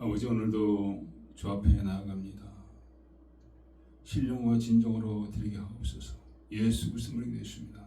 아버지, 오늘도 주 앞에 나아갑니다. 신령과 진정으로 드리게 하옵소서. 예수 그리스도로 기도했습니다.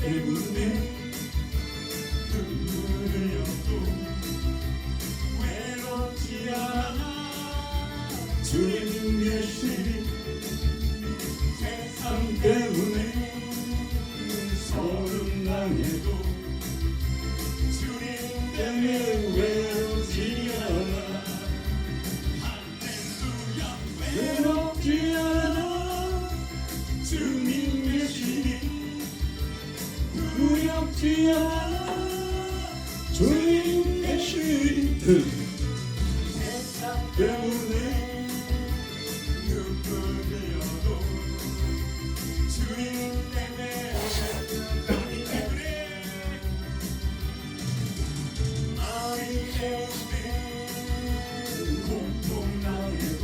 때문에 눈물을 흘려도 외롭지 않아. 주님 계시니 세상 때문에 소름당해도 주님 때문에 외롭지 않아. 할렐루야. 외롭지 않아. 주님 계시니 두렵지 않아. 주님 계시니 세상 때문에 눈물 흘려도 주님 때문에 마음이 때문에 고통당해도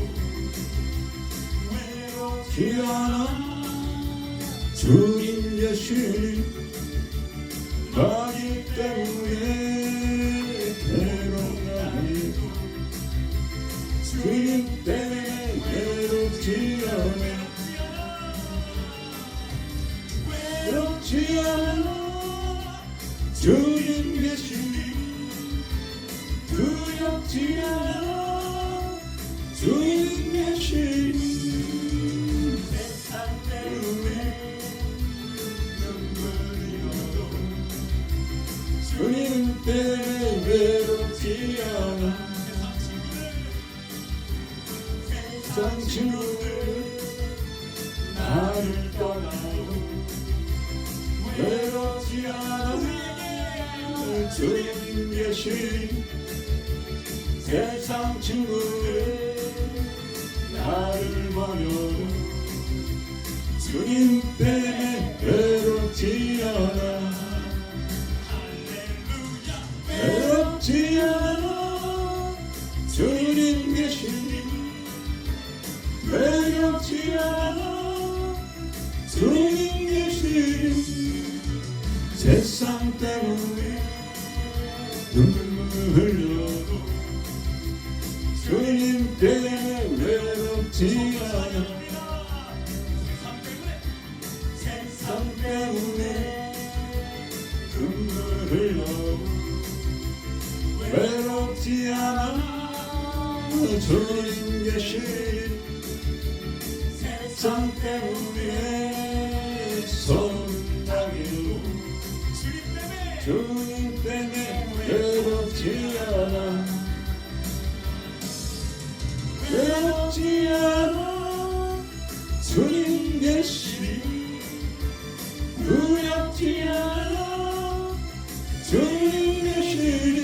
외롭지 않아. 주님 계시니 나기 때문에 괴로워해도 주님 때문에 외롭지 않아. 외롭지 않아. 주님 계시니 두렵지 않아. 주님 계시니 세상 때문에 주님 때문에 외롭지 않아. 세상 친구들 나를 떠나도 외롭지 않아. 주님 계시니 세상 친구들 나를 버려도 주님 때문에 외롭지 않아. 외롭지 않아. 주님 계시니 외롭지 않아. 주님 계시니 세상 때문에 눈물 흘려도 주님 때문에 외롭지 않아. 세상 때문에 눈물 흘려도 외롭지 않아. 주님 계시니 세상 때문에 소름당해도 주님 때문에 외롭지 않아. 외롭지 않아. 주님 계시니 두렵지 않아. 주님 계시니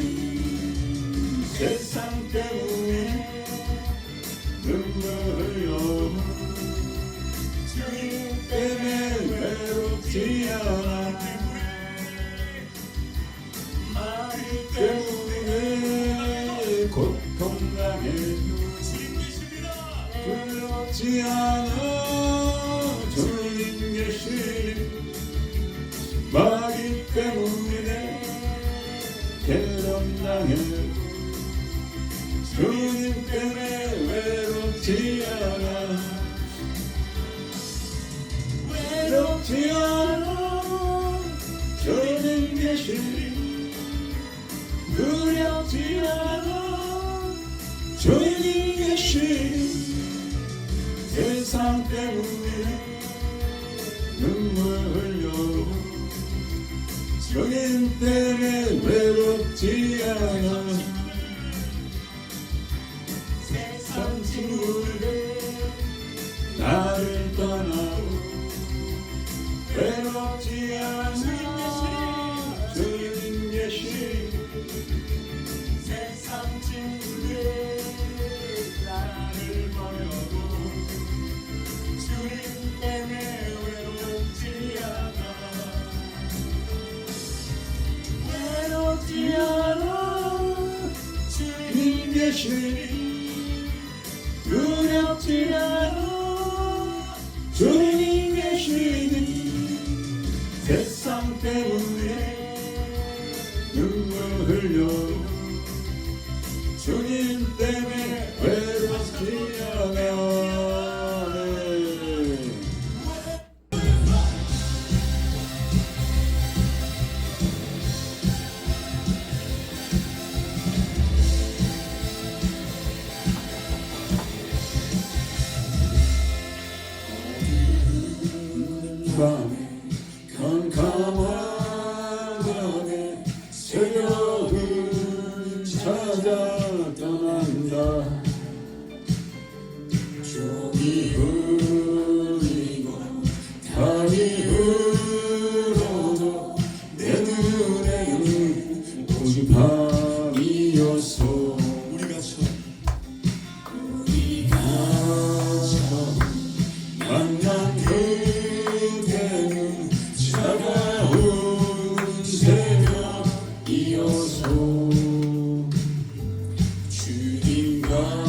세상 때문에 눈물 흘려 주님 때문에 외롭지 않아. 마귀 때문에 고통당해도 두렵지 않아. 주님 계시니 마귀 때문에 괴롭당해도 주님 때문에 외롭지 않아. 외롭지 않아. 주님 계시니 두렵지 않아. 주님 계시니 세상 때문에 눈물 흘려도 주님 때문에 외롭지 않아. 힘든데 나를 버려도 주님 때문에 외롭지 않아 외롭지 않아 주님 계시니 두렵지 않아 주님 계시니 세상 때문에 눈물 흘려도 주님 때문에 외롭지 않아 밤에 캄캄한 밤에 새벽을 찾아 떠난다 종이 흐리고 달이 흘러도 내 눈에는 오직 밤이었어 우리가 처음 만난 그때는 차가운 새벽이어서 주님과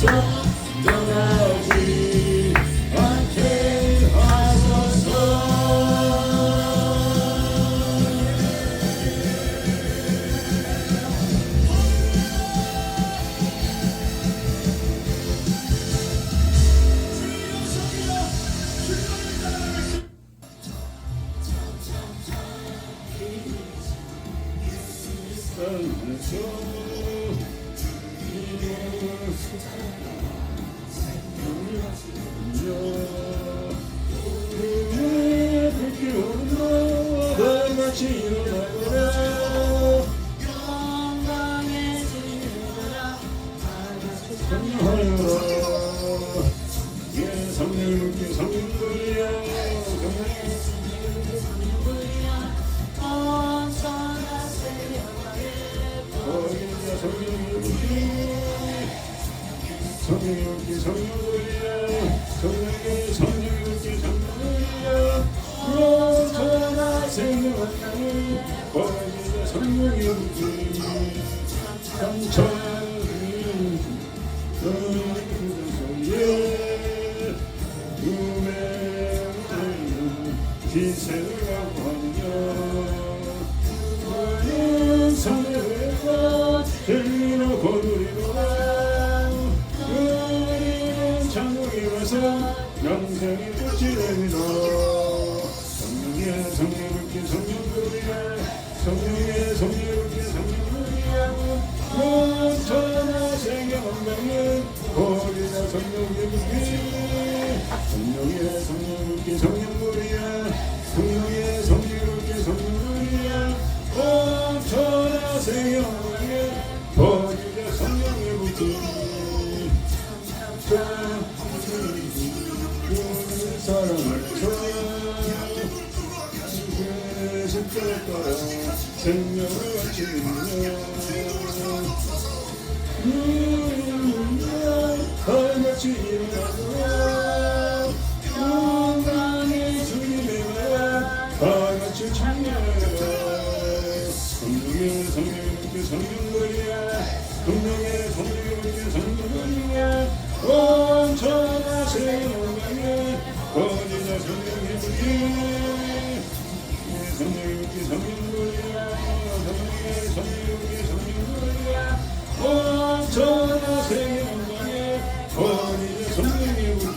떠나지 않게 하소서. 영생의 꽃이 되리라. 성령의 성령께 성령들이야. 성령의 성령께 성령들이야. 천하 세계 만방은 거리나 성령의 빛이. 성령의 성령께 성령들이야. 성령의 성령께 성령들이야. 천하 세계 만방은 거리나 성령의 빛이. 사랑을 그 십자가에 따라 생명을 바치며 하나같이 일어나고 영광의 주님의 나라 다같이 찬양하라. 성령의 성령께 성령들이야. 성령의 성령께 성령들이야. 온 천하 세상에 거리나 성령의 불이. 성령의 불이 성령들이야. 성령의 성령의 성령들이야. 온 천하 세상에 거리나 성령의 불이.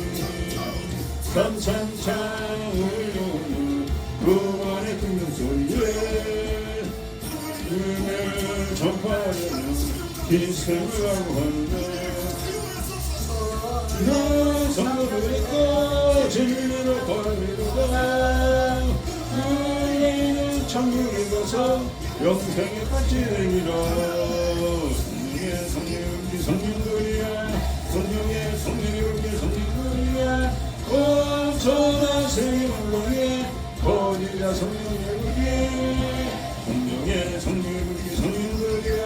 삼창창 울려오는 그만의 큰 소리에 은혜를 전파하려는 희생을 하고 하는데 너 성도를 믿고 진리로 걸으리로다. 우리는 천국에 가서 영생의 꽃이 되리라. 성령의 성령께 성령들이야. 성령의 성령께 성령들이야. 온 천하 세계 만방에 거리라 성령의 불이. 성령의 성령께 성령들이야.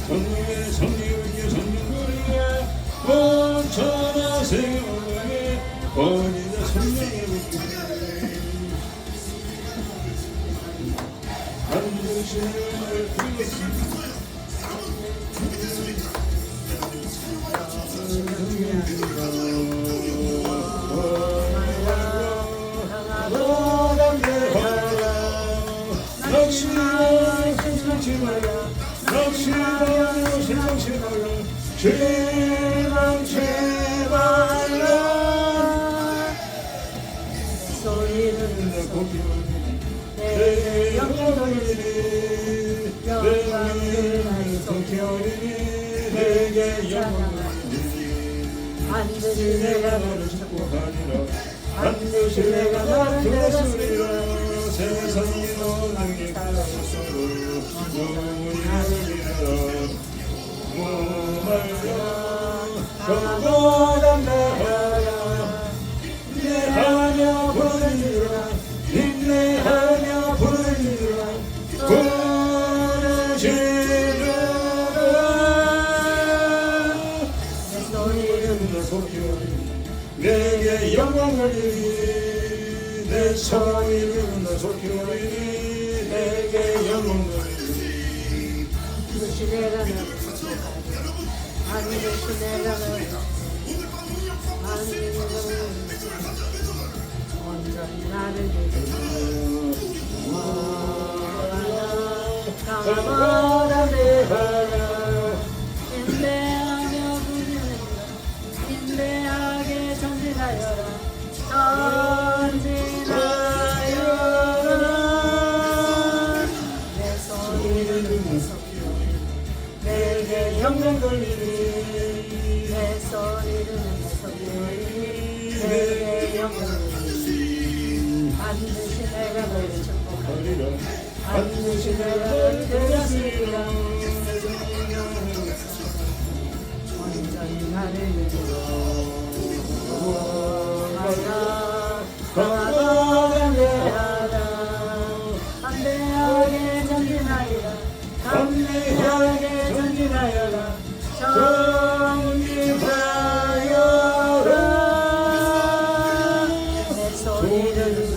성령의 성령께 성령들이야. 온 천하 세계 만방에 거리나 성령의 불이. 반드시 날 부르시고 제발 제발라 소리는 내 영광을 영광을 성결이니 내게 영광을 반드시 내가 너를 축복하리라. 반드시 내가 너를 들었으리라. 세상이 너에게 가라서로 너무를 이르라. 무말려 경고담대하라. 인내하며 부르짖으라. 인내하며 부르짖으라. 부르짖으라. 소리는 소리는 내게 영광을 이리. 내 소리는 소리는 내게 영광을 이리. 반드시 내가 너를 축복하리라. 반드시 내가 너를 온전히 나를 믿으라 강하다 내하라 인내하며 부르짖으라 인내하게 전진하여라 전진하여라 내 소리를 내속여 내게 영광 돌리니 내 소리를 내속여 내게 영광 돌리니 반드시 내가 너를 축복하리라 반드시 내가 너를 되찾으리라 온전히 나를 믿으라 담대하게 전진하여라 담대하게 전진하여라 전진하여라 내 소리를 높여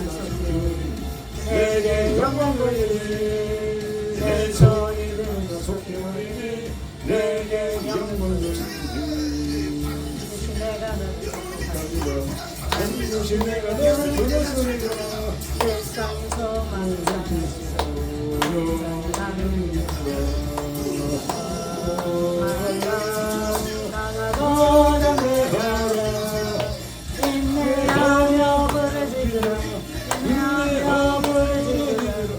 내게 영광 돌리니 내 소리를 높여 내게 영광 돌리니 내가 너를 축복하리라 반드시 내가 너를 되찾으리라 세상에서 만나시소 나를 믿으라 강하고 담대하라 인내하며 부르짖으라 인내하며 부르짖으라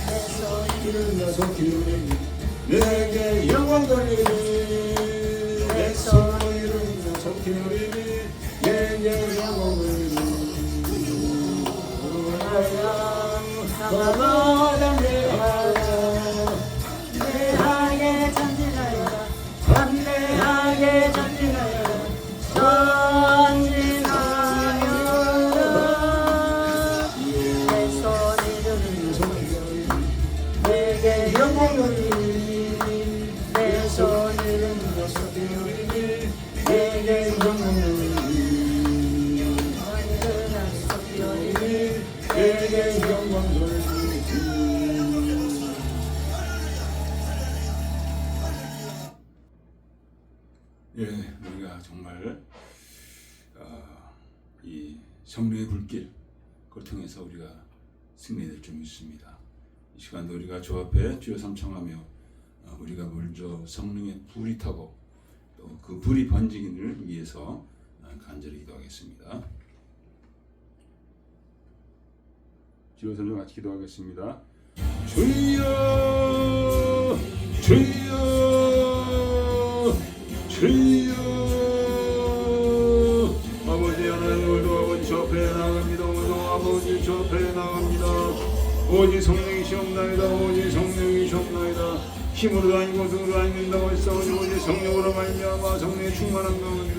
내 소리를 나속히 내게 영광 돌리니 내 소리를 나속히 내게 영광 돌리니 담대하게 전진하여라 담대하게 전진하여라 전진하여라 내 소리를 높여 내게 영광 돌리니 내 소리를 높여 내게 영광 돌리니 너희를 나를 높여 내게 영광 돌리니 예, 우리가 정말 이 성령의 불길 그걸 통해서 우리가 승리될 줄 믿습니다. 이 시간도 우리가 주 앞에 주여 삼창하며 우리가 먼저 성령의 불이 타고 또 그 불이 번지기를 위해서 간절히 기도하겠습니다. 주여 삼창 같이 기도하겠습니다. 주여 주여 주여 아버지 하나님 오늘도 아버지 저 앞에 나갑니다. 오늘도 아버지 저 앞에 나갑니다. 오직 성령이시옵나이다. 오직 성령이시옵나이다. 힘으로도 아니고 등으로 아닌다고 했사오니 오직 성령으로 말미암아 성령의 충만한 가운데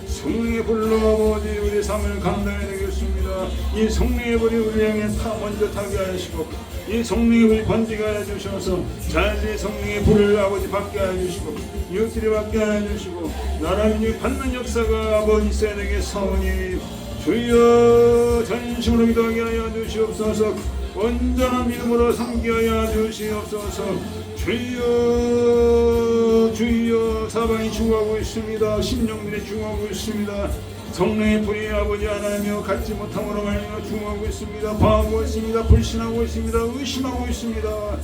성령의 불로 아버지 우리 삶을 감당해야 되겠습니다. 이 성령의 불이 우리 향해 먼저 타게 하시고 이 성령의 불이 번지게 하여 주셔서 자연스레 성령의 불을 아버지 받게 하여 주시고 이웃들이 받게 하여 주시고 나라민이 받는 역사가 아버지 있어야 되겠사오니 주여 전심으로 기도하게 하여 주시옵소서. 온전한 믿음으로 섬기게 하여 주시옵소서. 주여 주여 사방이 죽어가고 있습니다. 심령들이 죽어가고 있습니다. 성령의 불이 아버지 하나님여 갖지 못함으로 말미암아 죽어가고 있습니다. 방하고 있습니다. 불신하고 있습니다. 의심하고 있습니다.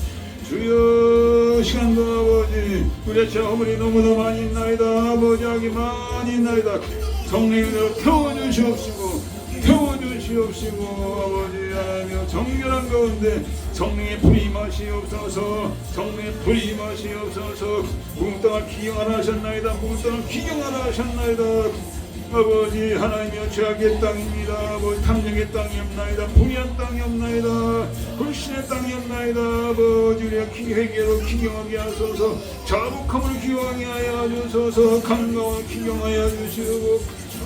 주여 시간도 아버지 우리의 죄 허물이 너무나 많이 있나이다. 아버지 악이 많이 있나이다. 성령으로 태워주시옵시고 태워주시옵시고 아버지 하나님여 정결한 가운데 성령의 불이 임하시옵소서. 성령의 불이 임하시옵소서. 묵은 땅을 기경하라 하셨나이다. 묵은 땅을 기경하라 하셨나이다. 아버지 하나님여 죄악의 땅입니다. 아버지 탐욕의 땅이 없나이다. 불의한 땅이 없나이다. 불신의 땅이 없나이다. 아버지 우리가 회개로 기경하게 하소서. 자복함을 기경하게 하여 주소서. 강가을 기경하여 주시고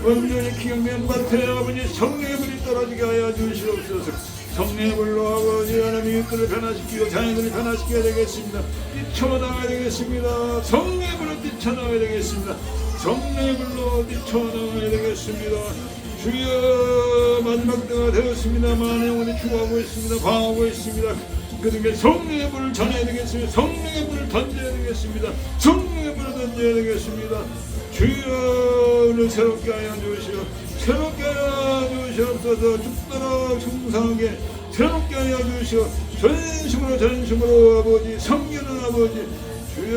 온전히 기경된 밭에 아버지 성령의 불이 떨어지게 하여 주시옵소서. 성령의 불로 아버지 하나님 이웃들을 변화시키고 자녀들을 변화시켜야 되겠습니다. 뛰쳐나가야 되겠습니다. 성령의 불로 뛰쳐나가야 되겠습니다. 성령의 불로 뛰쳐나가야 되겠습니다. 주여 마지막 때가 되었습니다. 만에 영혼이 죽어가고 있습니다. 방하고 있습니다. 그들에게 성령의 불을 전해야 되겠습니다. 성령의 불을 던져야 되겠습니다. 성령의 불을 던져야 되겠습니다. 주여 오늘 새롭게 하여 주시오. 새롭게 하여 주시옵소서. 죽도록 충성하게 새롭게 하여 주시오. 전심으로 아버지 성령은 아버지 주여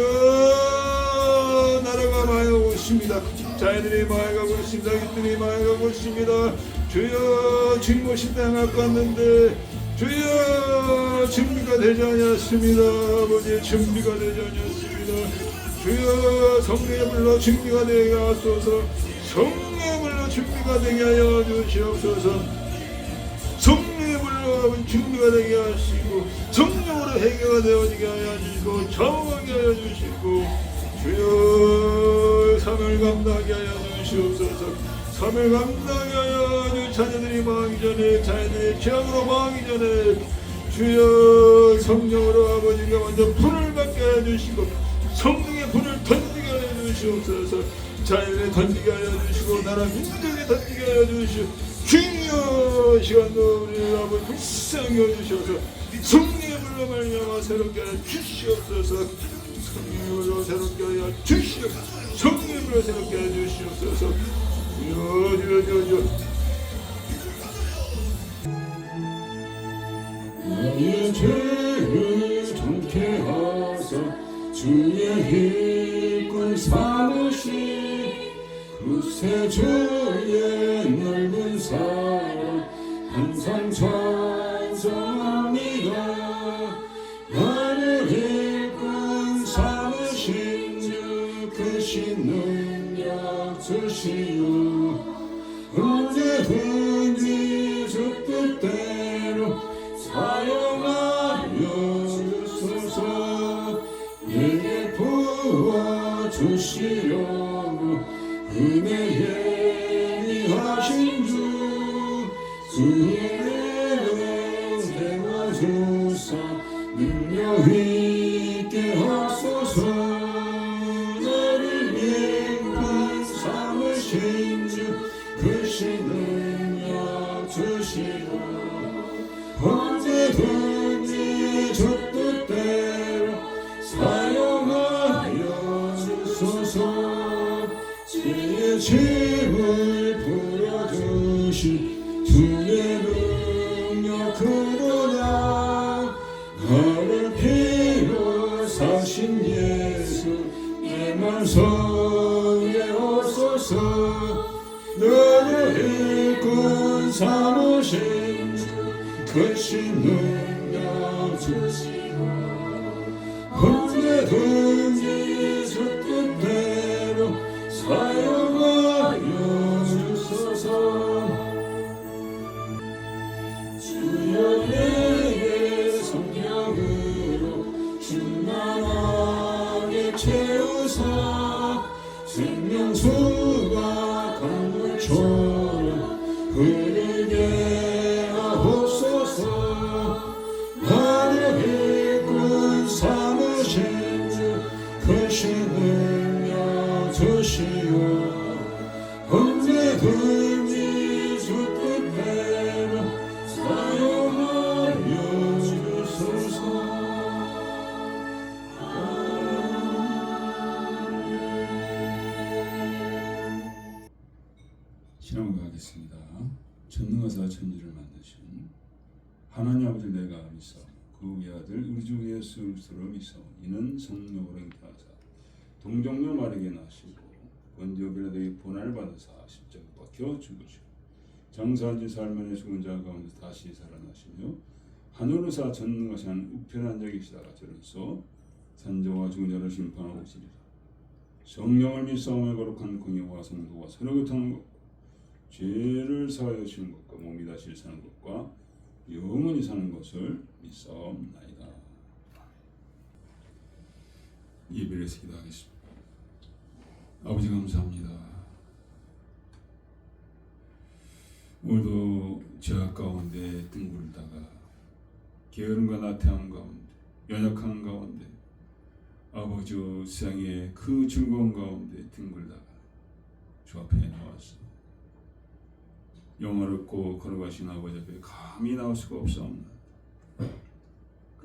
나라가 마여가고 있습니다. 자애들이 마여가고 있습니다. 이들이 마여가고 있습니다. 주여 주님 오실 때 갖고 왔는데 주여 준비가 되지 않았습니다. 아버지 준비가 되지 않았습니다. 주여 성령의 불로 준비가 되게 하소서. 성령의 불로 준비가 되게 하여 주시옵소서. 성령의 불로 준비가 되게 하시고 성령으로 해결가 되어지게 하여 주시고 정하게 하여 주시고 주여 삶을 감당하게 하여 주시옵소서. 삶을 감당하게 하여 주 자녀들이 망하기 전에 자녀들이 죄악으로 망하기 전에 주여 성령으로 아버지가 먼저 불을 받게 하여 주시고 성령의 불을 던지게 하여 주시옵소서. 자연에 던지게 하여 주시고 나라 민족에 던지게 하여 주시오. 주여 시간도 우리를 아버지 불쌍히 여주셔서 성령의 불로 말미암아 새롭게 하여 주시옵소서. 성령의 불로 새롭게 하여 주시옵소서. 성령의 불로 새롭게 하여 주시옵소서. 주여 나의 죄를 정케 하사 주의 일꾼 삼으시 그새 주의 넓은 사랑 항상 찬송합니다. 나를 일꾼 삼으신 주 크신 능력 주시오. 언제든지 주 뜻대로 사용하여 주소서. 내게 부어주시려고 은혜 예리하신 주 주의 세워주사 능력 있게 하소서. 나를 일꾼 삼으신 주 크신 능력 주시고 언제든지 주 뜻대로 사용하여 주소서. 주의 짐을 풀어주시 주의 능력 크도다. 나를 피로 사신 예수 내 맘 속에 오소서. 나를 일꾼 삼으신 주 크신 능력 주시고 언제든지 주 뜻대로 사용하여 주소서. 주여 내게 성령으로 충만하게 채우사 생명수가 강물처럼 흐르게 하옵소서. 나를 일꾼 삼으신 주 크신 능력 주시오. 언제든지 주 뜻대로 사용하여 주소서. 신앙을 하겠습니다. 전능하사 천지를 만드신 하나님 아버지 내가 믿사 그 외아들 우리 주 예수 그리스도를 믿사 이는 성령으로 잉태하사 동정녀 마리아에게 나시고 본디오 빌라도에게 고난을 받으사 십자가 박혀 죽으시고 장사한 지 사흘 만에 죽은 자 가운데 다시 살아나시며 하늘로사 전능하신 우편한 자가 계시다가 저런서 산자와 죽은 자를 심판하고 오시리라. 성령을 믿사오며 거룩한 공의와 성도와 서로 교통하는 것 죄를 사하여 주시는 것과 몸이 다시 사는 것과 영원히 사는 것을 믿사옵나이다. 예배를 기도하겠습니다. 아버지 감사합니다. 오늘도 죄악 가운데 뒹굴다가 게으름과 나태함 가운데 연약한 가운데 아버지 세상의 그 즐거운 가운데 뒹굴다가 주 앞에 나왔어. 영화롭고 걸어가신 아버지 앞에 감히 나올 수가 없사옵나.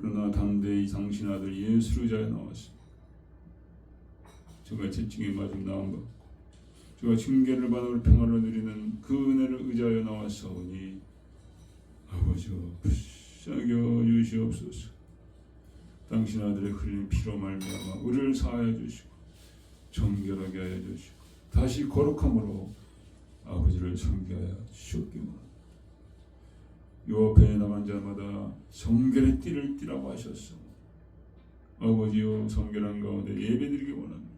그러나 담대히 당신 아들 예수를 위하여 나왔습니다. 저가 채찍에 맞음 나음받고 저가 징계를 받아 평화를 누리는 그 은혜를 의지하여 나왔사오니 아버지여 불쌍여 주시옵소서. 당신 아들의 흘린 피로 말미암아 우리를 사하여 주시고 정결하게 하여 주시고 다시 거룩함으로 아버지를 섬겨하여 주시옵기만. 요 앞에 나간 자마다 성결의 띠를 띠라고 하셨소. 아버지여 성결한 가운데 예배드리기 원합니다.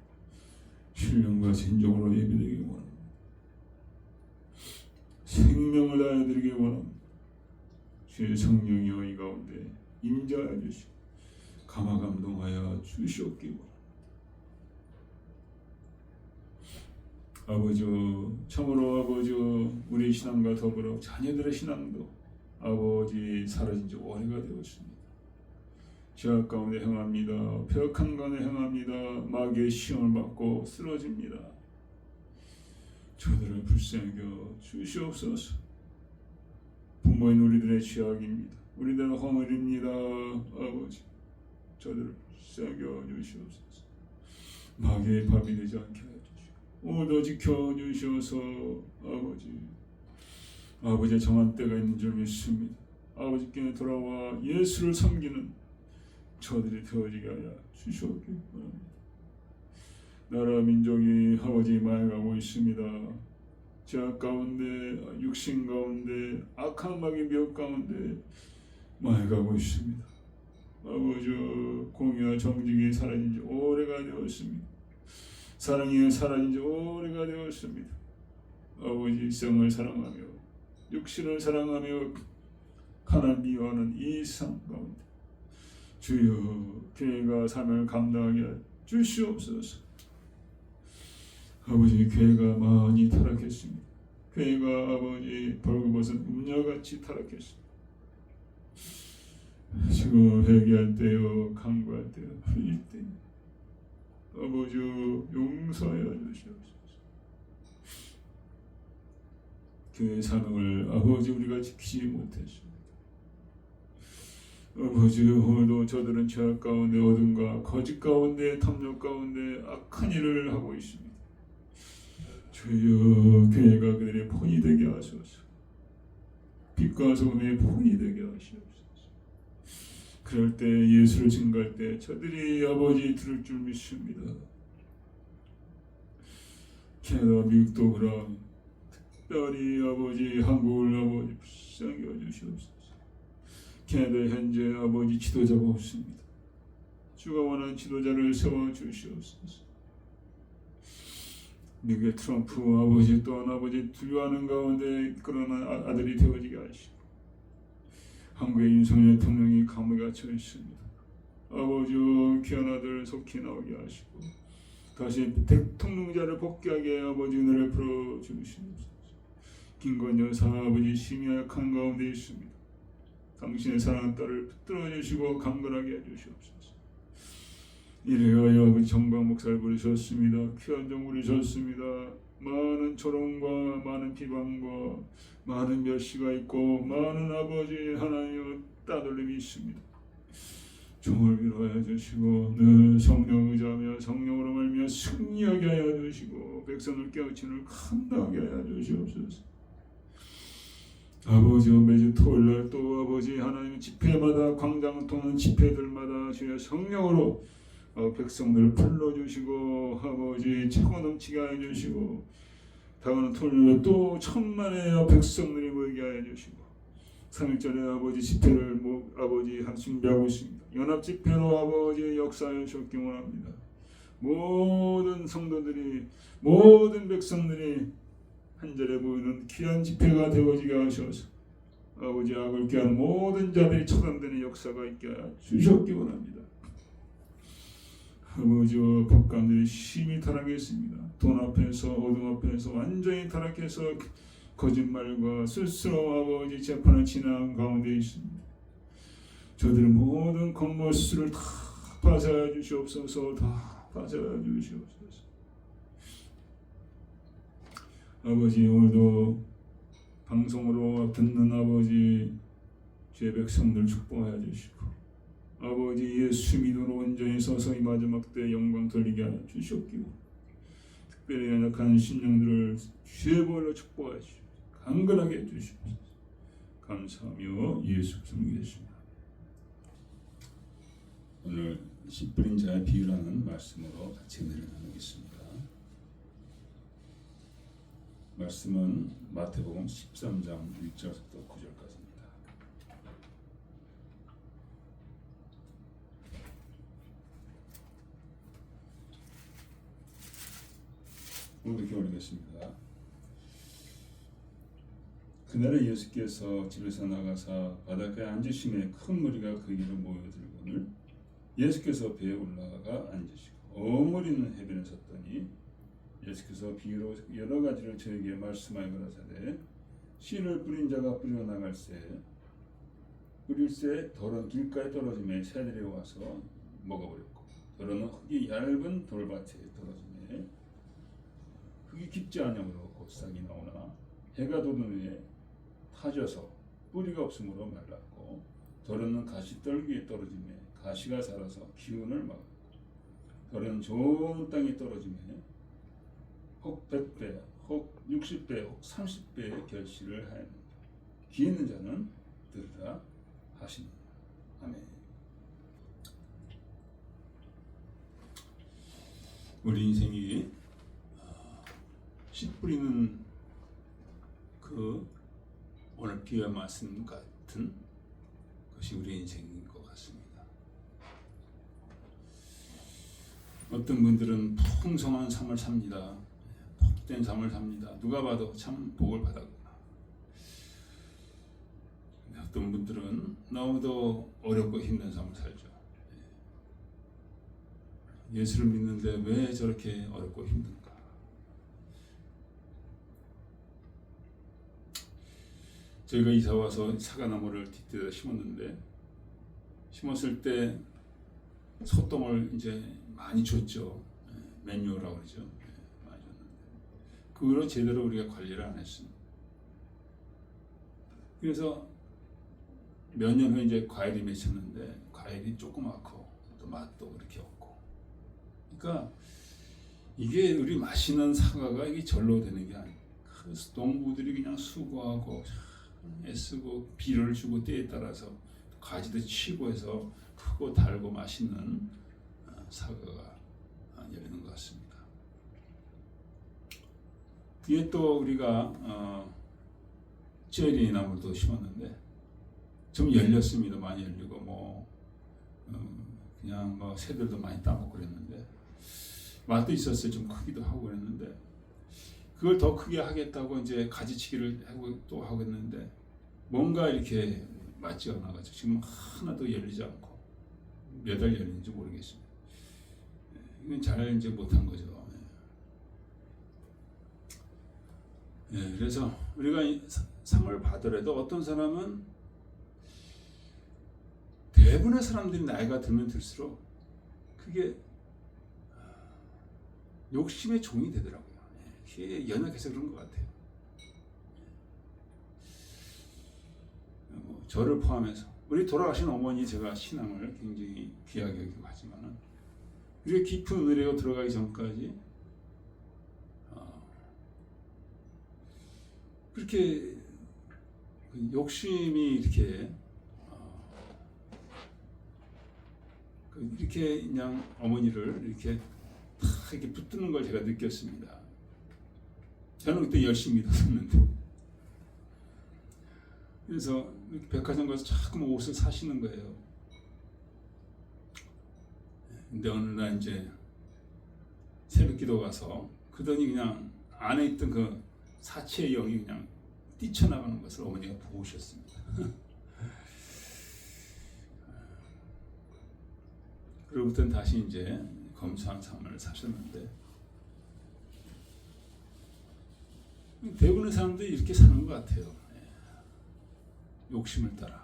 신령과 진정으로 예배드리기 원합니다. 생명을 다하여 드리기 원합니다. 주의 성령이여 이 가운데 임재하여 주시고 감화감동하여 주시옵기 원합니다. 아버지여 참으로 아버지여 우리 신앙과 더불어 자녀들의 신앙도 아버지 사라진 지 오래가 되었습니다. 죄악 가운데 행합니다. 폐역한 가운데 행합니다. 마귀의 시험을 받고 쓰러집니다. 저들을 불쌍히 여겨 주시옵소서. 부모인 우리들의 죄악입니다. 우리들은 허물입니다. 아버지 저들을 불쌍히 여겨 주시옵소서. 마귀의 밥이 되지 않게 하여 주시고 오늘도 지켜주셔서 아버지의 정한 때가 있는 줄 믿습니다. 아버지께 돌아와 예수를 섬기는 저들이 되어지게 하여 주시옵기 바랍니다. 나라 민족이 아버지 망해가고 있습니다. 죄악 가운데 육신 가운데 악한 마귀 미혹 가운데 망해가고 있습니다. 아버지 공의와 정직이 사라진 지 오래가 되었습니다. 사랑이 사라진 지 오래가 되었습니다. 아버지 성을 사랑하며 육신을 사랑하며 가난을 미워하는 이 세상 가운데 주여 교회가 삶을 감당하게 하여 주시옵소서. 아버지 교회가 많이 타락했습니다. 교회가 아버지 벌거벗은 음녀같이 타락했습니다. 지금 회개할 때요 간구할 때요 흘릴 때 아버지 용서하여 주시옵소서. 교회의 사명을 아버지 우리가 지키지 못했습니다. 아버지 오늘도 저들은 죄악 가운데 어둠과 거짓 가운데 탐욕 가운데 악한 일을 하고 있습니다. 주여 교회가 그들의 본이 되게 하소서. 빛과 소금의 본이 되게 하시옵소서. 그럴 때 예수를 증거할 때 저들이 아버지 들을 줄 믿습니다. 캐나다 미국도 그럼 특별히 아버지 한국을 아버지 불쌍히 여주시옵소서. 캐나다 현재 아버지 지도자가 없습니다. 주가 원하는 지도자를 세워주시옵소서. 미국의 트럼프 아버지 또한 아버지 두려워하는 가운데 그러나 아들이 되어지게 하시고 한국의 윤석열 대통령이 감옥에 갇혀 있습니다. 아버지 귀한 아들 속히 나오게 하시고 다시 대통령자를 복귀하게 아버지 은혜를 풀어주시옵소서. 김건희 여사 아버지 심히 약한 가운데 있습니다. 당신의 사랑하는 딸을 붙들어 주시고 강건하게 해주시옵소서. 이래하여 아버지 정광 목사를 부르셨습니다. 귀한 종 부르셨습니다. 많은 조롱과 많은 비방과 많은 멸시가 있고 많은 아버지 하나님의 따돌림이 있습니다. 종을 위로하여 주시고 늘 성령 의지하며 성령으로 말미암아 승리하게 하여 주시고 백성을 깨우치는 감당하게 하여 주시옵소서. 아버지 매주 토요일날 또 아버지 하나님의 집회마다 광장을 도는 집회들마다 주의 성령으로 백성들을 불러주시고 아버지 차고 넘치게 하여 주시고 다가오는 토요일에 또 천만의 백성들이 모이게 하여 주시고 3일절에 아버지 집회를 아버지 준비하고 있습니다. 연합 집회로 아버지 역사하여 주시기 원합니다. 모든 성도들이 모든 백성들이 한절에 모이는 귀한 집회가 되어지게 하셔서 아버지 악을 꾀하는 모든 자들이 처단되는 역사가 있게 하여 주셨기 원합니다. 아버지와 법관들이 심히 타락했습니다. 돈 앞에서 어둠 앞에서 완전히 타락해서 거짓말과 스스로 아버지 재판을 진행한 가운데 있습니다. 저들의 모든 겉모습을 다 파쇄하여 주시옵소서. 다 파쇄하여 주시옵소서. 아버지 오늘도 방송으로 듣는 아버지 주의 백성들 축복하여 주시고 아버지 예수 믿음으로 온전히 서서 이 마지막 때 영광 돌리게 하여 주시옵기로 특별히 연약한 심령들을 주의 보혈로 축복하시오. 강건하게 해주시옵소서. 감사하며 예수 그리스도를 믿습니다. 오늘 씨 뿌린 자의 비유라는 말씀으로 같이 은혜를 나누겠습니다. 말씀은 마태복음 13장 1절부터 9절까지입니다. 오늘 이렇게 올리겠습니다. 그날에 예수께서 집에서 나가사 바닷가에 앉으심에 큰 무리가 그 길을 모여들거늘 예수께서 배에 올라가 앉으시고 어머니는 해변에 섰더니 예수께서 비유로 여러 가지를 저에게 말씀하여 가라사대 씨를 뿌린 자가 뿌려 나갈새 뿌릴새 덜은 길가에 떨어짐에 새들이 와서 먹어버렸고 덜은 흙이 얇은 돌밭에 떨어짐에 흙이 깊지 않으므로 곧 싹이 나오나 해가 돋은 후에 타져서 뿌리가 없으므로 말랐고 덜은 가시떨기에 떨어짐에 가시가 살아서 기운을 막았고 덜은 좋은 땅에 떨어짐에 혹 100배, 혹 60배, 혹 30배의 결실을 하였느니라. 귀 있는 자는 들으라 하시느니라. 아멘. 우리 인생이 씨 뿌리는 그 오늘 비유의 말씀 같은 것이 우리 인생인 것 같습니다. 어떤 분들은 풍성한 삶을 삽니다. 복된 삶을 삽니다. 누가 봐도 참 복을 받았구나. 어떤 분들은 너무도 어렵고 힘든 삶을 살죠. 예수를 믿는데 왜 저렇게 어렵고 힘든가? 저희가 이사 와서 사과나무를 뒷뜰에다 심었는데 심었을 때 소똥을 이제 많이 줬죠. 매뉴어라고 그러죠. 많이 줬는데 그거로 제대로 우리가 관리를 안 했습니다. 그래서 몇 년 후에 이제 과일이 맺혔는데 과일이 조그맣고 또 맛도 그렇게 없고. 그러니까 이게 우리 마시는 사과가 이게 절로 되는 게 아니에요. 그 농부들이 그냥 수고하고 애쓰고 비료를 주고 때에 따라서 가지도 치고 해서 크고 달고 맛있는 사과가 열리는 것 같습니다. 뒤에 또 우리가 체리 나무도 심었는데 좀 열렸습니다. 많이 열리고 뭐 그냥 뭐 새들도 많이 따먹고 그랬는데 맛도 있었어요. 좀 크기도 하고 그랬는데 그걸 더 크게 하겠다고 이제 가지치기를 하고 또 하고 했는데 뭔가 이렇게 맞지 않아가지고 지금 하나도 열리지 않고 몇 알 열리는지 모르겠습니다. 이건 잘 이제 못한 거죠. 그래서 우리가 상을 받으려도 어떤 사람은 대부분의 사람들이 나이가 들면 들수록 그게 욕심의 종이 되더라고요. 그게 연약해서 그런 것 같아요. 저를 포함해서 우리 돌아가신 어머니 제가 신앙을 굉장히 귀하게 여기고 하지만은 이렇게 깊은 은혜로 들어가기 전까지 그렇게 욕심이 이렇게 이렇게 그냥 어머니를 이렇게 다 이렇게 붙드는 걸 제가 느꼈습니다. 저는 그때 열심히 믿었는데 그래서 백화점 가서 자꾸 옷을 사시는 거예요. 근데 어느 날 이제 새벽기도 가서 그러더니 그냥 안에 있던 그 사치의 영이 그냥 뛰쳐나가는 것을 어머니가 보셨습니다. 그로부터는 다시 이제 검소한 삶을 사셨는데 대부분의 사람들이 이렇게 사는 것 같아요. 욕심을 따라.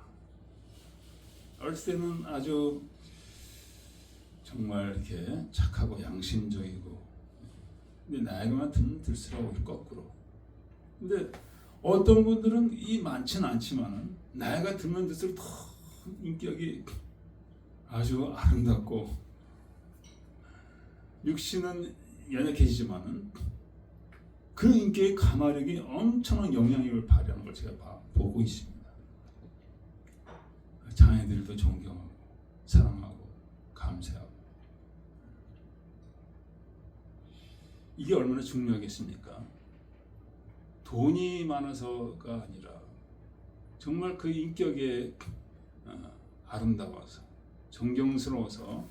어렸을 때는 아주 정말 이렇게 착하고 양심적이고 근데 나이가 들수록 거꾸로. 근데 어떤 분들은 이 많지는 않지만은 나이가 들면 들수록 더 인격이 아주 아름답고 육신은 연약해지지만은 그 인격의 가마력이 엄청난 영향력을 발휘하는 걸 제가 보고 있습니다. 자녀들도 존경하고 사랑하고 감사하고 이게 얼마나 중요하겠습니까? 돈이 많아서가 아니라 정말 그 인격에 아름다워서 존경스러워서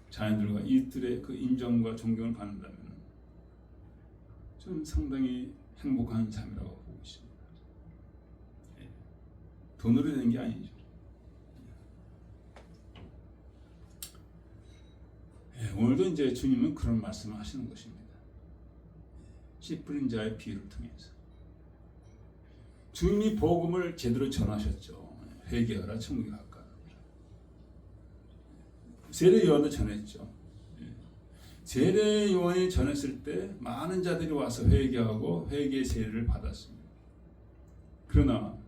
자녀들과 이웃들의 그 인정과 존경을 받는다면 저는 상당히 행복한 삶이라고 보고 있습니다. 돈으로 되는 게 아니죠. 오늘도 이제 주님은 그런 말씀을 하시는 것입니다. 씨 뿌린 자의 비유를 통해서 주님이 복음을 제대로 전하셨죠. 회개하라 천국에 가까우라. 세례 요한도 전했죠. 세례 요한이 전했을 때 많은 자들이 와서 회개하고 회개의 세례를 받았습니다. 그러나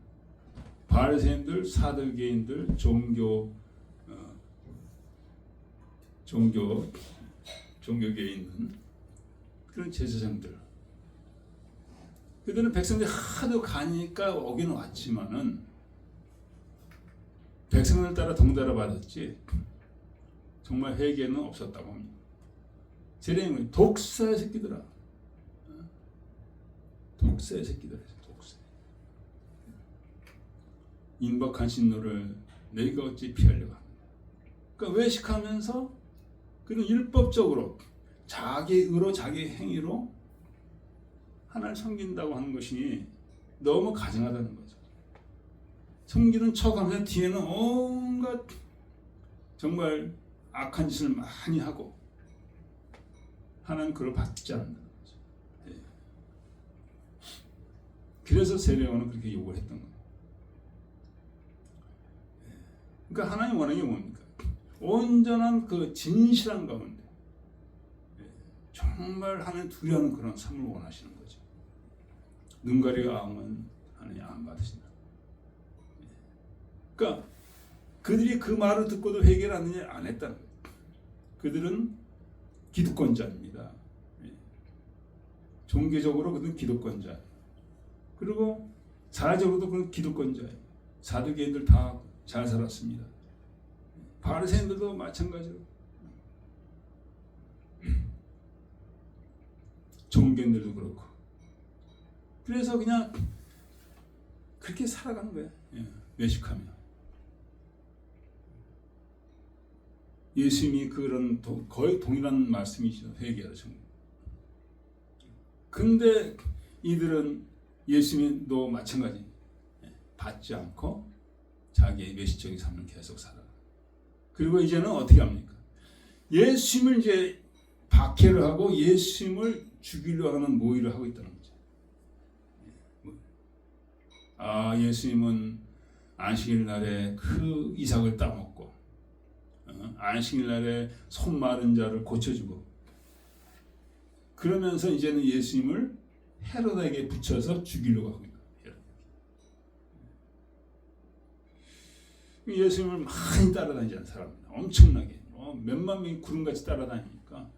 바리새인들, 사두개인들, 종교계에 있는 그런 제사장들, 그들은 백성들이 하도 가니까 오긴 왔지만은 백성을 따라 덩달아 받았지 정말 회개는 없었다고 합니다. 세례는 독사의 새끼들아, 독사의 새끼들아, 독사. 인박한 신노를 너희가 어찌 피하려고 합니다. 그러니까 외식하면서 그는 율법적으로 자기 의로 자기 행위로 하나님을 섬긴다고 하는 것이 너무 가증하다는 거죠. 섬기는 척하면서 뒤에는 온갖 정말 악한 짓을 많이 하고 하나님 그걸 받지 않는다는 거죠. 그래서 세례요한은 그렇게 요구를 했던 거예요. 그러니까 하나님 원하는 게 뭡니까? 온전한 그 진실한 가운데 정말 하나님 두려워하는 그런 삶을 원하시는 거죠. 눈 가리고 아웅은 하나님 안 받으신다. 그러니까 그들이 그 말을 듣고도 회개를 안 했다는 거예요. 그들은 기득권자입니다. 종교적으로 그들은 기득권자. 그리고 사회적으로도 그런 기득권자예요. 사두개인들 다 잘 살았습니다. 바리새인들도 마찬가지로 종교인들도 그렇고 그래서 그냥 그렇게 살아가는 거예요. 외식하며 예수님이 그런 거의 동일한 말씀이시죠. 회개하라 천국. 근데 이들은 예수님도 마찬가지 받지 않고 자기의 외식적인 삶을 계속 살아. 그리고 이제는 어떻게 합니까? 예수님을 이제 박해를 하고 예수님을 죽이려 하는 모의를 하고 있다는 거죠. 예수님은 안식일 날에 그 이삭을 따먹고 안식일 날에 손 마른 자를 고쳐주고 그러면서 이제는 예수님을 헤롯에게 붙여서 죽이려고 하고 있다. 예수님을 많이 따라다니는 사람입니다. 엄청나게 몇만 명이 구름같이 따라다니니까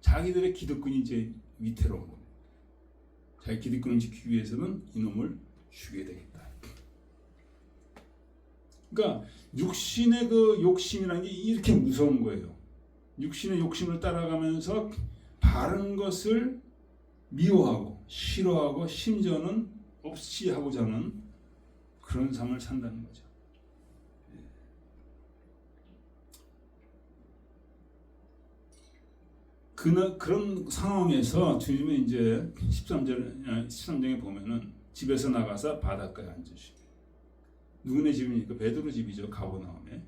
자기들의 기득권이 이제 위태로운 겁니다. 자기 기득권을 지키기 위해서는 이놈을 죽여야 되겠다. 그러니까 육신의 그 욕심이라는 게 이렇게 무서운 거예요. 육신의 욕심을 따라가면서 바른 것을 미워하고 싫어하고 심지어는 없이 하고자 하는 그런 삶을 산다는 거죠. 그런 상황에서 주님은 이제 13장에 보면은 집에서 나가서 바닷가에 앉으시고 누구네 집입니까? 베드로 집이죠. 가버나움에.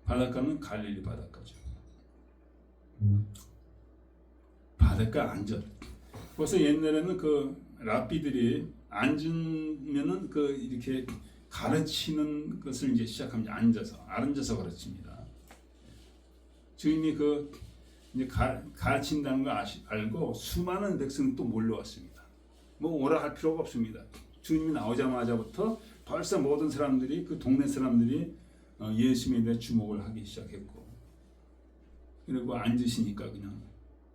바닷가는 갈릴리 바닷가죠. 바닷가 앉아. 벌써 옛날에는 그 랍비들이 앉으면은 그 이렇게 가르치는 것을 이제 시작합니다. 앉아서 가르칩니다. 주인이 그 이제 가르친다는 걸 알고 수많은 백성이 또 몰려왔습니다. 뭐 오라 할 필요가 없습니다. 주님이 나오자마자부터 벌써 모든 사람들이 그 동네 사람들이 예수님에 대해 주목을 하기 시작했고, 그리고 앉으시니까 그냥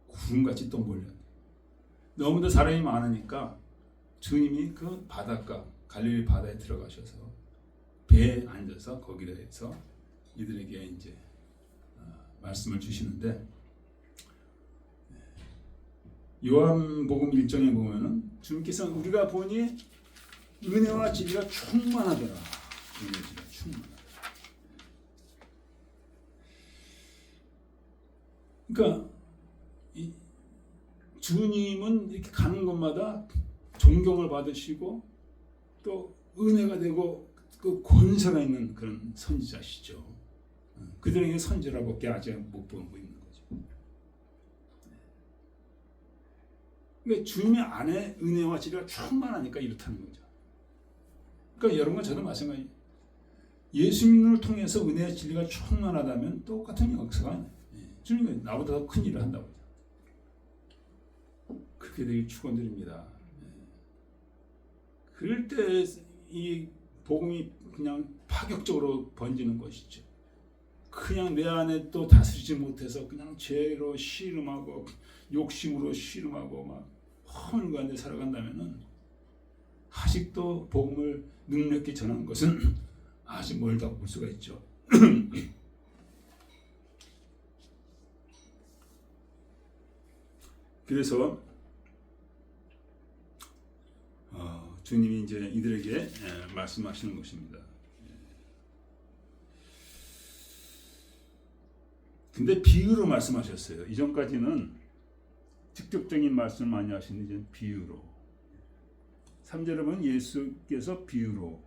구름같이 또 몰려. 너무도 사람이 많으니까 주님이 그 바닷가 갈릴리 바다에 들어가셔서 배에 앉아서 거기에 대해서 이들에게 이제 말씀을 주시는데, 요한복음 1장에 보면은 주님께서 우리가 보니 은혜와 진리가 충만하더라. 은혜가 충만하더라. 그러니까 이 주님은 이렇게 가는 곳마다 존경을 받으시고 또 은혜가 되고 그 권세가 있는 그런 선지자시죠. 그들에게 선지자라고밖에 아직 못 보고 있는 거죠. 그러니까 주님의 안에 은혜와 진리가 충만하니까 이렇다는 거죠. 그러니까 여러분과 저도 마찬가지. 예수님을 통해서 은혜와 진리가 충만하다면 똑같은 역사가 주님이 나보다 더 큰 일을 한다고. 그렇게 되길 축원드립니다. 그럴 때 이 복음이 그냥 파격적으로 번지는 것이죠. 그냥 내 안에 또 다스리지 못해서 그냥 죄로 씨름하고 욕심으로 씨름하고 막 허물 가운데 살아간다면은 아직도 복음을 능력있게 전하는 것은 아직 멀다고 볼 수가 있죠. 그래서 주님이 이제 이들에게 말씀하시는 것입니다. 근데 비유로 말씀하셨어요. 이전까지는 직접적인 말씀을 많이 하시는데 이제 비유로. 3절에 보면 예수께서 비유로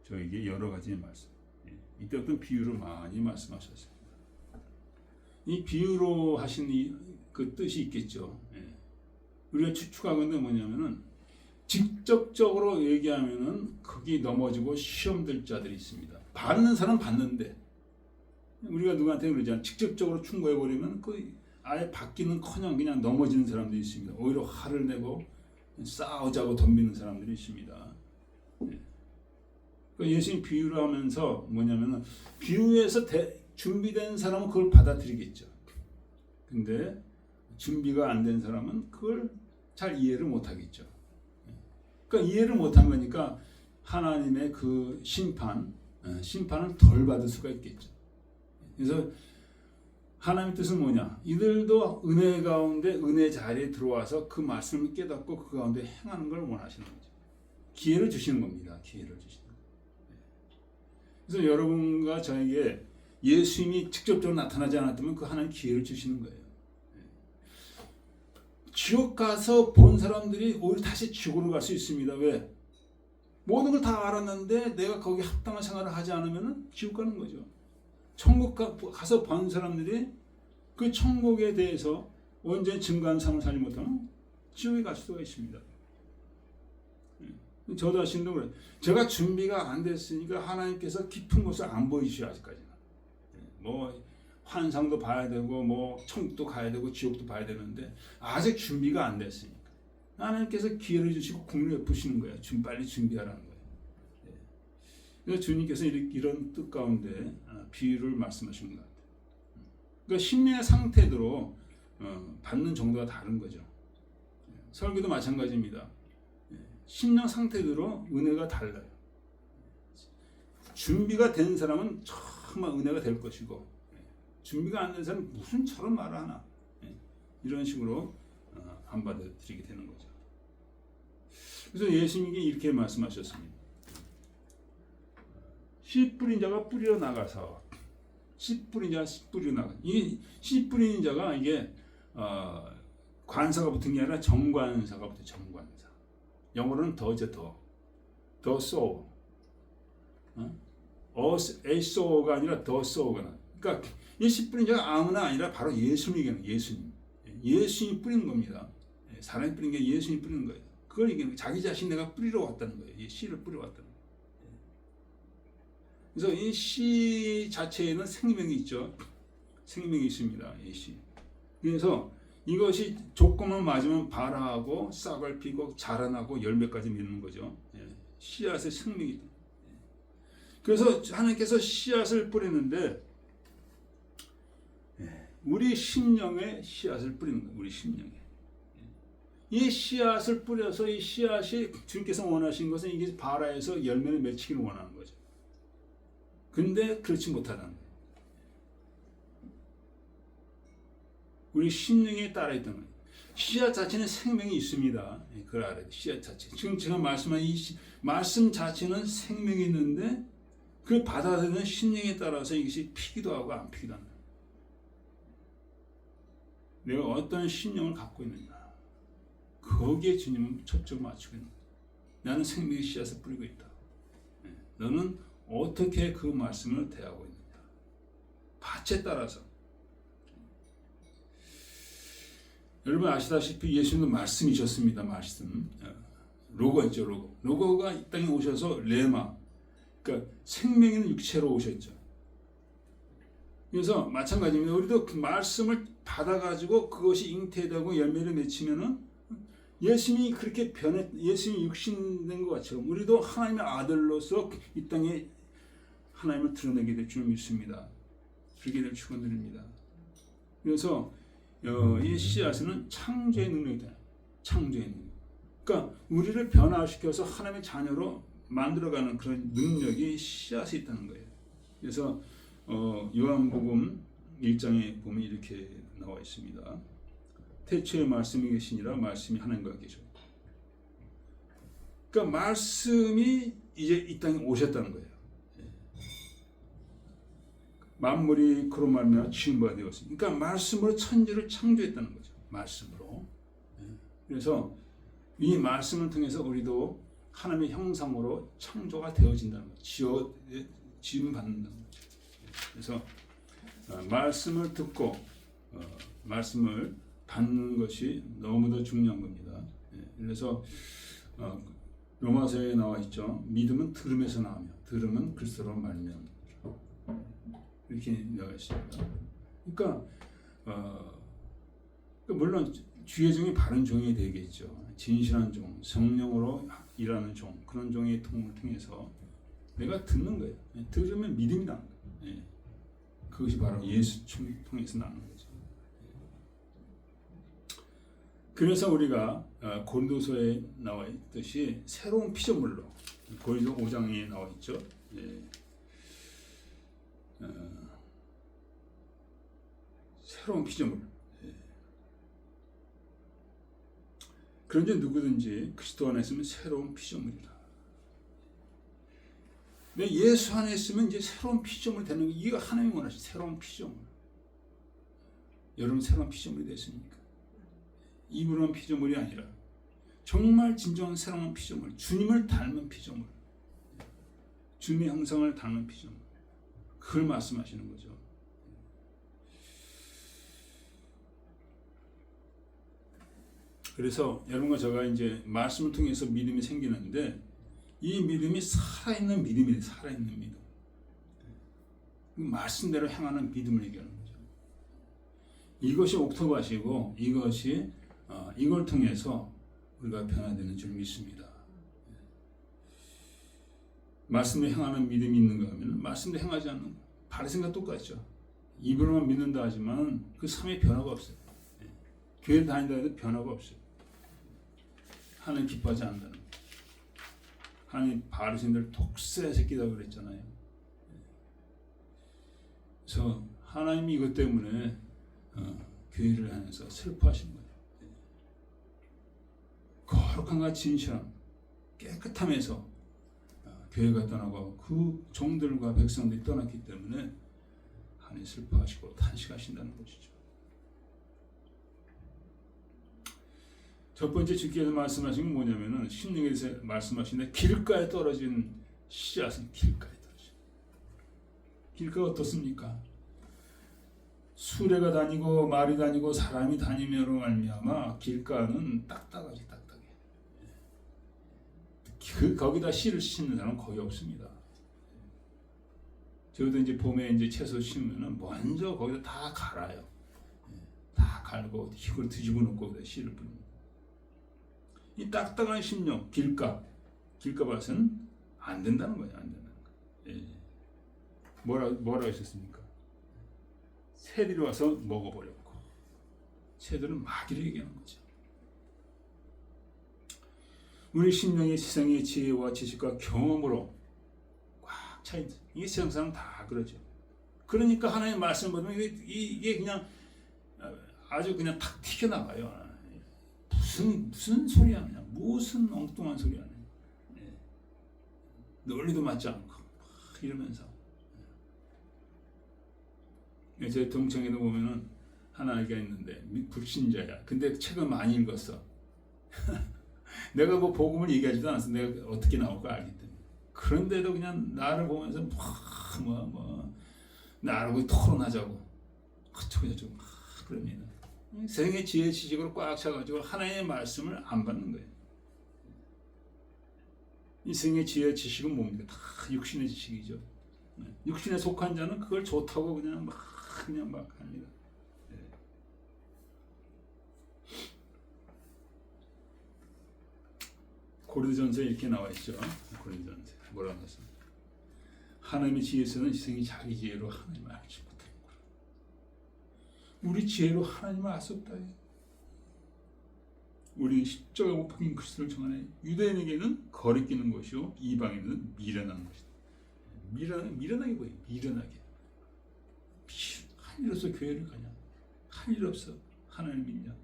저에게 여러 가지 말씀. 이때 어떤 비유로 많이 말씀하셨어요. 이 비유로 하신 그 뜻이 있겠죠. 우리가 추측하건대 뭐냐면은 직접적으로 얘기하면은 거기 넘어지고 시험 들 자들이 있습니다. 받는 사람 받는데 우리가 누구한테 그러잖아. 직접적으로 충고해 버리면 그 아예 받기는커녕 그냥 넘어지는 사람들이 있습니다. 오히려 화를 내고 싸우자고 덤비는 사람들이 있습니다. 그러니까 예수님 비유를 하면서 뭐냐면은 비유에서 준비된 사람은 그걸 받아들이겠죠. 근데 준비가 안 된 사람은 그걸 잘 이해를 못 하겠죠. 그러니까 이해를 못한 거니까 하나님의 그 심판을 덜 받을 수가 있겠죠. 그래서 하나님의 뜻은 뭐냐? 이들도 은혜 가운데 은혜 자리에 들어와서 그 말씀을 깨닫고 그 가운데 행하는 걸 원하시는 거죠. 기회를 주시는 겁니다. 기회를 주시는 거예요. 그래서 여러분과 저에게 예수님이 직접적으로 나타나지 않았다면 그 하나님 기회를 주시는 거예요. 지옥 가서 본 사람들이 오히려 다시 지옥으로 갈 수 있습니다. 왜? 모든 걸 다 알았는데 내가 거기 합당한 생활을 하지 않으면 지옥 가는 거죠. 천국 가서 본 사람들이 그 천국에 대해서 온전히 증거한 삶을 살지 못하면 지옥에 갈 수가 있습니다. 저 자신도 그래요. 제가 준비가 안 됐으니까 하나님께서 깊은 것을 안 보이시죠. 아직까지는. 뭐 환상도 봐야 되고 뭐 천국도 가야 되고 지옥도 봐야 되는데 아직 준비가 안 됐으니까 하나님께서 기회를 주시고 국리를 베푸시는 거예요. 빨리 준비하라는 거예요. 그래서 주님께서 이런 뜻 가운데 비유를 말씀하시는 것 같아요. 그러니까 심령의 상태대로 받는 정도가 다른 거죠. 설교도 마찬가지입니다. 심령 상태대로 은혜가 달라요. 준비가 된 사람은 정말 은혜가 될 것이고 준비가 안 된 사람은 무슨 저런 말을 하나 이런 식으로 안 받아들이게 되는 거죠. 그래서 예수님이 이렇게 말씀하셨습니다. 씨 뿌린 자가 뿌리러 나가서 씨 뿌린 자가 씨 뿌리러 나가. 이 씨 뿌리는 자가 이게 관사가 붙은 게 아니라 정관사가 붙어요. 정관사. 영어로는 더 sow. so가 아니라 더 sow가 나. 그러니까 이 씨 뿌린 자가 아무나 아니라 바로 예수님이에요. 예수님이 뿌리는 겁니다. 사람이 뿌린 게 예수님이 뿌리는 거예요. 그걸 얘기하는 거예요. 자기 자신 내가 뿌리러 왔다는 거예요. 이 씨를 뿌리러 왔다는 거예요. 그래서 이 씨 자체에는 생명이 있죠. 생명이 있습니다. 이 씨. 그래서 이것이 조건만 맞으면 발화하고 싹을 피고 자라나고 열매까지 맺는 거죠. 씨앗의 생명이다. 그래서 하나님께서 씨앗을 뿌리는데 우리 심령에 씨앗을 뿌리는 거예요. 우리 심령에. 이 씨앗을 뿌려서 이 씨앗이 주님께서 원하신 것은 이게 발아에서 열매를 맺히기를 원하는 거죠. 근데 그렇지 못하다는 거예요. 우리 심령에 따라 있다는 거예요. 씨앗 자체는 생명이 있습니다. 그걸 알아야 돼요. 씨앗 자체. 지금 제가 말씀한 이 말씀 자체는 생명이 있는데 그 받아들이는 심령에 따라서 이것이 피기도 하고 안 피기도 한다. 내가 어떤 심령을 갖고 있느냐. 거기에 주님은 초점을 맞추고 있는 거예요. 나는 생명의 씨앗을 뿌리고 있다. 너는 어떻게 그 말씀을 대하고 있느냐. 밭에 따라서. 여러분 아시다시피 예수님은 말씀이셨습니다. 말씀. 로고 있죠. 로고. 로고가 이 땅에 오셔서 레마. 그러니까 생명 있는 육체로 오셨죠. 그래서 마찬가지입니다. 우리도 그 말씀을 받아가지고 그것이 잉태되고 열매를 맺히면은 예수님이 그렇게 예수님이 육신된 것처럼 우리도 하나님의 아들로서 이 땅에 하나님을 드러내게 될 줄 믿습니다. 그렇게 될 축원드립니다. 그래서 이 씨앗은 창조의 능력이다. 창조의 능력. 그러니까 우리를 변화시켜서 하나님의 자녀로 만들어가는 그런 능력이 씨앗이 있다는 거예요. 그래서 요한복음 1장에 보면 이렇게 나와 있습니다. 태초에 말씀이 계시니라 말씀이 하나님과 계셨다. 그러니까 말씀이 이제 이 땅에 오셨다는 거예요. 만물이 그로 말미암아 지음바 되었습니다. 그러니까 말씀으로 천지를 창조했다는 거죠. 말씀으로. 그래서 이 말씀을 통해서 우리도 하나님의 형상으로 창조가 되어진다는 거죠. 지음 받는다는 거죠. 그래서 말씀을 듣고 말씀을 받는 것이 너무도 중요한 겁니다. 그래서 로마서에 나와 있죠. 믿음은 들음에서 나오며 들음은 글쓰로 말미암는다. 이렇게 나와 있습니다. 그러니까 물론 주의 종이 바른 종이 되겠죠. 진실한 종, 성령으로 일하는 종, 그런 종의 통을 통해서 내가 듣는 거예요. 들으면 믿음이 나는 거예요. 그것이 바로 예수 통해서 나는 거죠. 그래서 우리가 고린도서에 나와 있듯이 새로운 피조물로 고린도 5장에 나와 있죠. 새로운 피조물. 그런데 누구든지 그리스도 안에 있으면 새로운 피조물이라. 근데 예수 안에 있으면 이제 새로운 피조물 되는 게 이거 하나님이 원하신 새로운 피조물. 여러분 새로운 피조물이 됐습니까? 입으로는 피조물이 아니라 정말 진정한 새로운 피조물, 주님을 닮은 피조물, 주님의 형상을 닮은 피조물, 그걸 말씀하시는 거죠. 그래서 여러분과 제가 이제 말씀을 통해서 믿음이 생기는데 이 믿음이 살아있는 믿음이에요. 살아있는 믿음. 말씀대로 행하는 믿음을 얘기하는 거죠. 이것이 옥토밭이고 이것이 이걸 통해서 우리가 변화되는 줄 믿습니다. 말씀대로 행하는 믿음이 있는가 하면 말씀대로 행하지 않는 바리새인과 똑같죠. 입으로만 믿는다 하지만 그 삶에 변화가 없어요. 교회 다닌다 해도 변화가 없어요. 하나님 기뻐하지 않는다는 거예요. 하나님 바리새인들 독세 새끼라고 그랬잖아요. 그래서 하나님이 이것 때문에 교회를 향해서 슬퍼하시는 거예요. 거룩함과 진실함, 깨끗함에서 교회가 떠나고 그 종들과 백성들이 떠났기 때문에 하나님 슬퍼하시고 탄식하신다는 것이죠. 첫 번째 주께서 말씀하신 건 뭐냐면은 심령에 대해서 말씀하시는데 길가에 떨어진 씨앗은 길가에 떨어진. 길가가 어떻습니까? 수레가 다니고 말이 다니고 사람이 다니며로 말미암아 길가는 딱딱하지 딱딱해. 거기다 씨를 심는 사람은 거의 없습니다. 저도 이제 봄에 이제 채소 심으면은 먼저 거기다 다 갈아요. 다 갈고 이걸 뒤집어 놓고 거기다 씨를 뿌립니다. 이 딱딱한 심령, 길가, 길가밭은 안 된다는 거예요. 안 된다는 거예요. 예. 뭐라 하셨습니까? 새들이 와서 먹어버렸고, 새들은 마귀를 얘기하는 거죠. 우리 심령이 세상의 지혜와 지식과 경험으로 꽉 차 있는, 이게 세상 사람 다 그러죠. 그러니까 하나님의 말씀을 보면 이게 그냥 아주 그냥 탁 튀겨나가요. 무슨 소리 하느냐, 무슨 엉뚱한 소리 하느냐, 예. 논리도 맞지 않고 막 이러면서. 예. 제 동창회도 보면은 하나 아이가 있는데 불신자야. 근데 책을 많이 읽었어. 내가 뭐 복음을 얘기하지도 않았어. 내가 어떻게 나올까 알기 때문에. 그런데도 그냥 나를 보면서 나하고 토론하자고 어쩌고저쩌고 막 그럽니다. 세상의 지혜 지식으로 꽉 차가지고 하나님의 말씀을 안 받는 거예요. 이 세상의 지혜 지식은 뭡니까? 다 육신의 지식이죠. 육신에 속한 자는 그걸 좋다고 그냥 막 합니다. 고린도전서에 이렇게 나와 있죠. 고린도전서 뭐라고 했습니까? 하나님의 지혜에서는 세상이 자기 지혜로 하나님을 알지 못하는 거라. 우리 지혜로 하나님을 알 수 없다. 우리는 십자가 못 박힌 그리스도를 정하네. 유대인에게는 거리끼는 것이요 이방인은 미련한 것이다. 미련하게 보여. 미련하게. 할 일 없어 교회를 가냐? 할 일 없어 하나님 믿냐?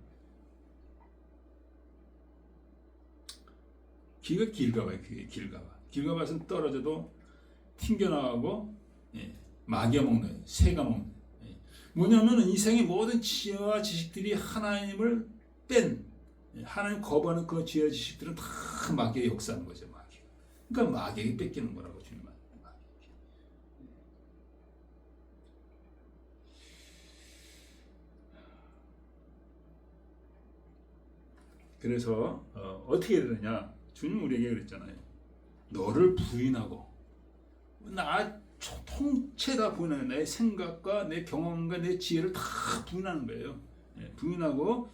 기가 길가봐요. 그게 길가봐. 길가봐서는 떨어져도 튕겨나가고, 예, 마귀가 먹는 거예요. 새가 먹는 거예요. 예. 뭐냐면은 이 세상의 모든 지혜와 지식들이 하나님을 뺀, 예, 하나님 거부하는 그 지혜와 지식들은 다 마귀의 역사하는 거죠. 마귀. 그러니까 마귀에게 뺏기는 거라고 주님은. 그래서 어떻게 되느냐? 주님 우리에게 그랬잖아요. 너를 부인하고 나 통째 다 부인하는, 내 생각과 내 경험과 내 지혜를 다 부인하는 거예요. 예, 부인하고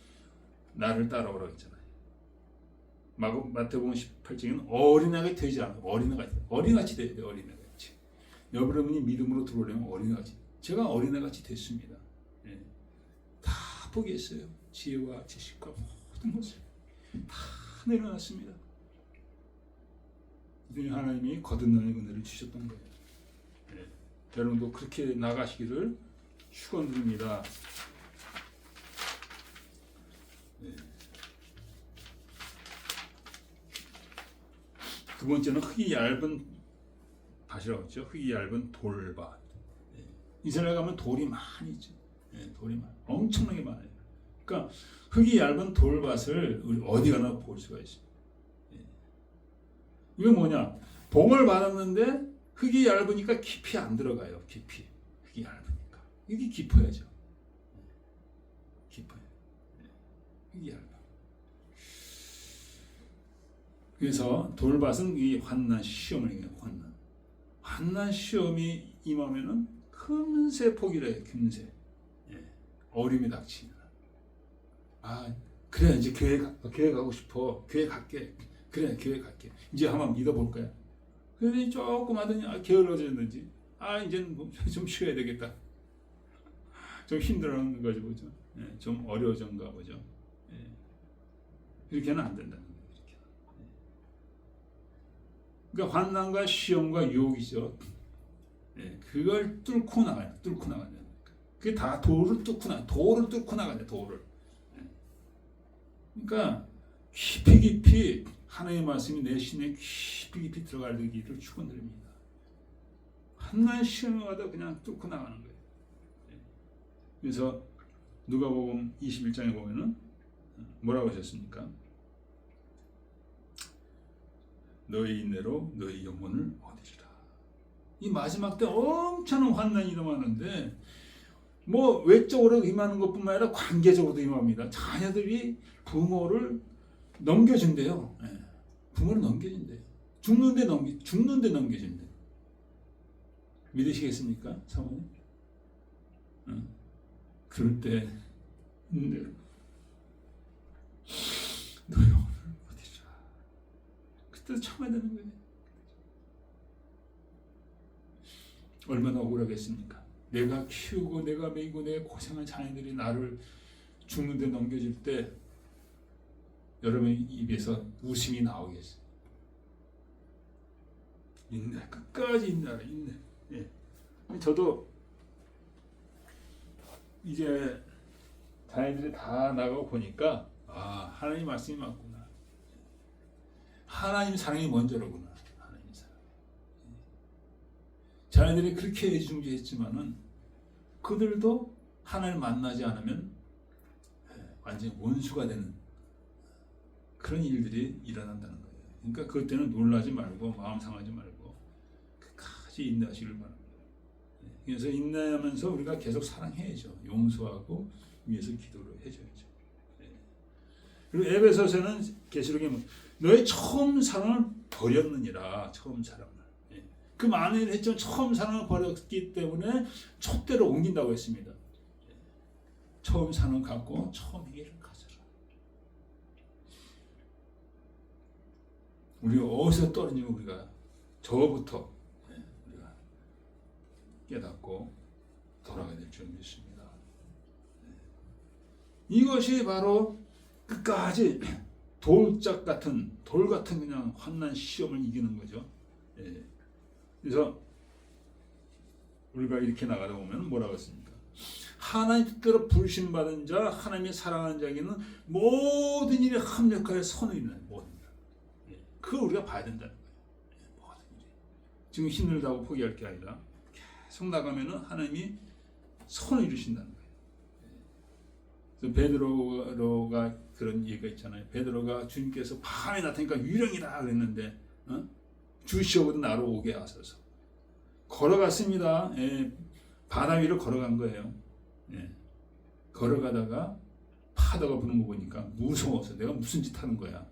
나를 따라오라고 했잖아요. 마태복음 18장에는 어린아이가 되지 않아. 어린아이같이 돼야 돼요. 어린아이같이. 여러분이 믿음으로 들어오려면 어린아이같이. 제가 어린아이같이 됐습니다. 예, 다 포기했어요. 지혜와 지식과 모든 것을 다 내려놨습니다. 하나님이 거듭나는 은혜를 주셨던 거예요. 네. 여러분도 그렇게 나가시기를 축원드립니다. 네. 두 번째는 흙이 얇은 밭이라고 했죠. 흙이 얇은 돌밭. 네. 이스라엘 가면 돌이 많이 있죠. 네, 돌이 엄청나게 많아요. 그러니까 흙이 얇은 돌밭을 우리 어디 가나 볼 수가 있어요. 이건 뭐냐? 복을 받았는데 흙이 얇으니까 깊이 안 들어가요. 깊이. 흙이 얇으니까. 이게 깊어야죠. 깊어요. 흙이 얇아. 그래서 돌밭은 이 환난 시험을 얘기해요. 환난 시험이 임하면은 금세 포기를 해요. 금세. 예. 어려움이 닥치는. 그래 이제 교회 가고 싶어. 교회 갈게. 그래 교회 갈게. 이제 한번 믿어볼 거야. 그런데 조금 하더니 게을러졌는지 이제는 좀 쉬어야 되겠다. 좀 힘들어하는 거죠, 보죠. 예, 좀 어려워졌는가 보죠. 예. 이렇게는 안 된다는 거예요. 이렇게. 예. 그러니까 환난과 시험과 유혹이죠. 예, 그걸 뚫고 나가야 돼. 그게 다 돌을 뚫고 나가야 돼. 돌을. 예. 그러니까 깊이 하나님의 말씀이 내 심에 깊이 들어가기를 축원드립니다. 한날 시험에 와도 그냥 뚫고 나가는 거예요. 그래서 누가복음 21장에 보면은 뭐라고 하셨습니까? 너희 인내로 너희 영혼을 얻으리라. 이 마지막 때 엄청난 환난이 일어나는데 뭐 외적으로 임하는 것뿐만 아니라 관계적으로도 임합니다. 자녀들이 부모를 넘겨준대요. 예. 부모를 넘겨준대요. 죽는데 넘겨준대요. 믿으시겠습니까? 사모님? 그럴 때 너희 영혼을 얻으리라. 그때도 참아야 되는 거예요. 얼마나 억울하겠습니까? 내가 키우고 내가 먹이고 내가 고생한 자녀들이 나를 죽는데 넘겨줄 때 여러분 입에서 웃음이 나오겠어요. 인내, 끝까지 인내하라, 인내. 예. 저도 이제 자녀들이 다 나가고 보니까 하나님 말씀이 맞구나. 하나님 사랑이 먼저로구나. 하나님 사랑. 자녀들이 그렇게 애지중지했지만은 그들도 하나님을 만나지 않으면 완전히 원수가 되는 그런 일들이 일어난다는 거예요. 그러니까 그것 때는 놀라지 말고 마음 상하지 말고 끝까지 인내하시길 바랍니다. 그래서 인내하면서 우리가 계속 사랑해야죠. 용서하고 위해서 기도를 해줘야죠. 그리고 에베소서는 계시록에 너의 처음 사랑을 버렸느니라. 처음 사랑을. 그 많은 일을 했지만 처음 사랑을 버렸기 때문에 촛대로 옮긴다고 했습니다. 처음 사랑을 갖고 처음 일을 가져라. 우리가 어디서 떨어지면 우리가 저부터 우리가 깨닫고 돌아가야 될 줄 믿습니다. 이것이 바로 끝까지 돌 같은 그냥 환난 시험을 이기는 거죠. 그래서 우리가 이렇게 나가다 보면 뭐라고 했습니까? 하나님 뜻대로 불신받은 자, 하나님의 사랑하는 자에게는 모든 일에 합력하여 선을 이루는 모든 일. 그걸 우리가 봐야 된다는 거예요. 모든 일이. 지금 힘들다고 포기할 게 아니라 계속 나가면은 하나님이 선을 이루신다는 거예요. 그래서 베드로가 그런 얘기가 있잖아요. 베드로가 주님께서 밤에 나타나니까 유령이다 그랬는데 주시오거든 나로 오게 하소서. 걸어갔습니다. 바다 위를 걸어간 거예요. 걸어가다가 파도가 부는 거 보니까 무서워서 내가 무슨 짓 하는 거야.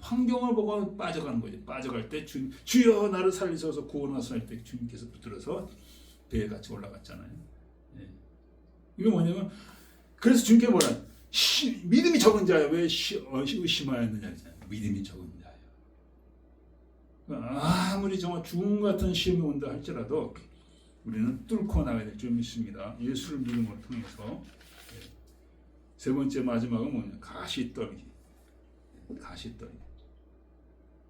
환경을 보고 빠져가는 거지. 빠져갈 때 주여 나를 살리소서 구원하소서 할 때 주님께서 붙들어서 배에 같이 올라갔잖아요. 이거 뭐냐면 그래서 주님께서 뭐라 믿음이 적은 자야 왜 의심하였느냐. 믿음이 적은 자야. 아무리 정말 죽음 같은 시험이 온다 할지라도 우리는 뚫고 나가야 될 줄 믿습니다. 예수를 믿음으로 통해서. 세 번째 마지막은 뭐냐? 가시떨기.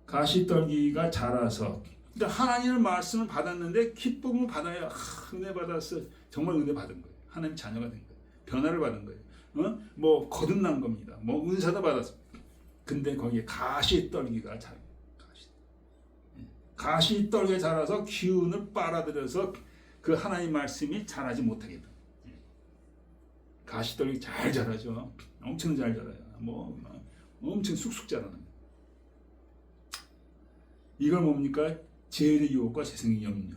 가시떨기가 자라서 그러니까 하나님의 말씀을 받았는데 기쁨을 받아야 은혜 받았어. 정말 은혜 받은 거예요. 하나님 자녀가 된 거예요. 변화를 받은 거예요. 뭐 거듭난 겁니다. 뭐 은사도 받았어. 근데 거기에 가시떨기가 자라요. 가시떨기가 자라서 기운을 빨아들여서 그 하나님 말씀이 자라지 못하게 됩니다. 가시떨기 잘 자라죠. 엄청 잘 자라요. 뭐 엄청 쑥쑥 자라는 거예요. 이걸 뭡니까? 죄의 유혹과 세상의 염려.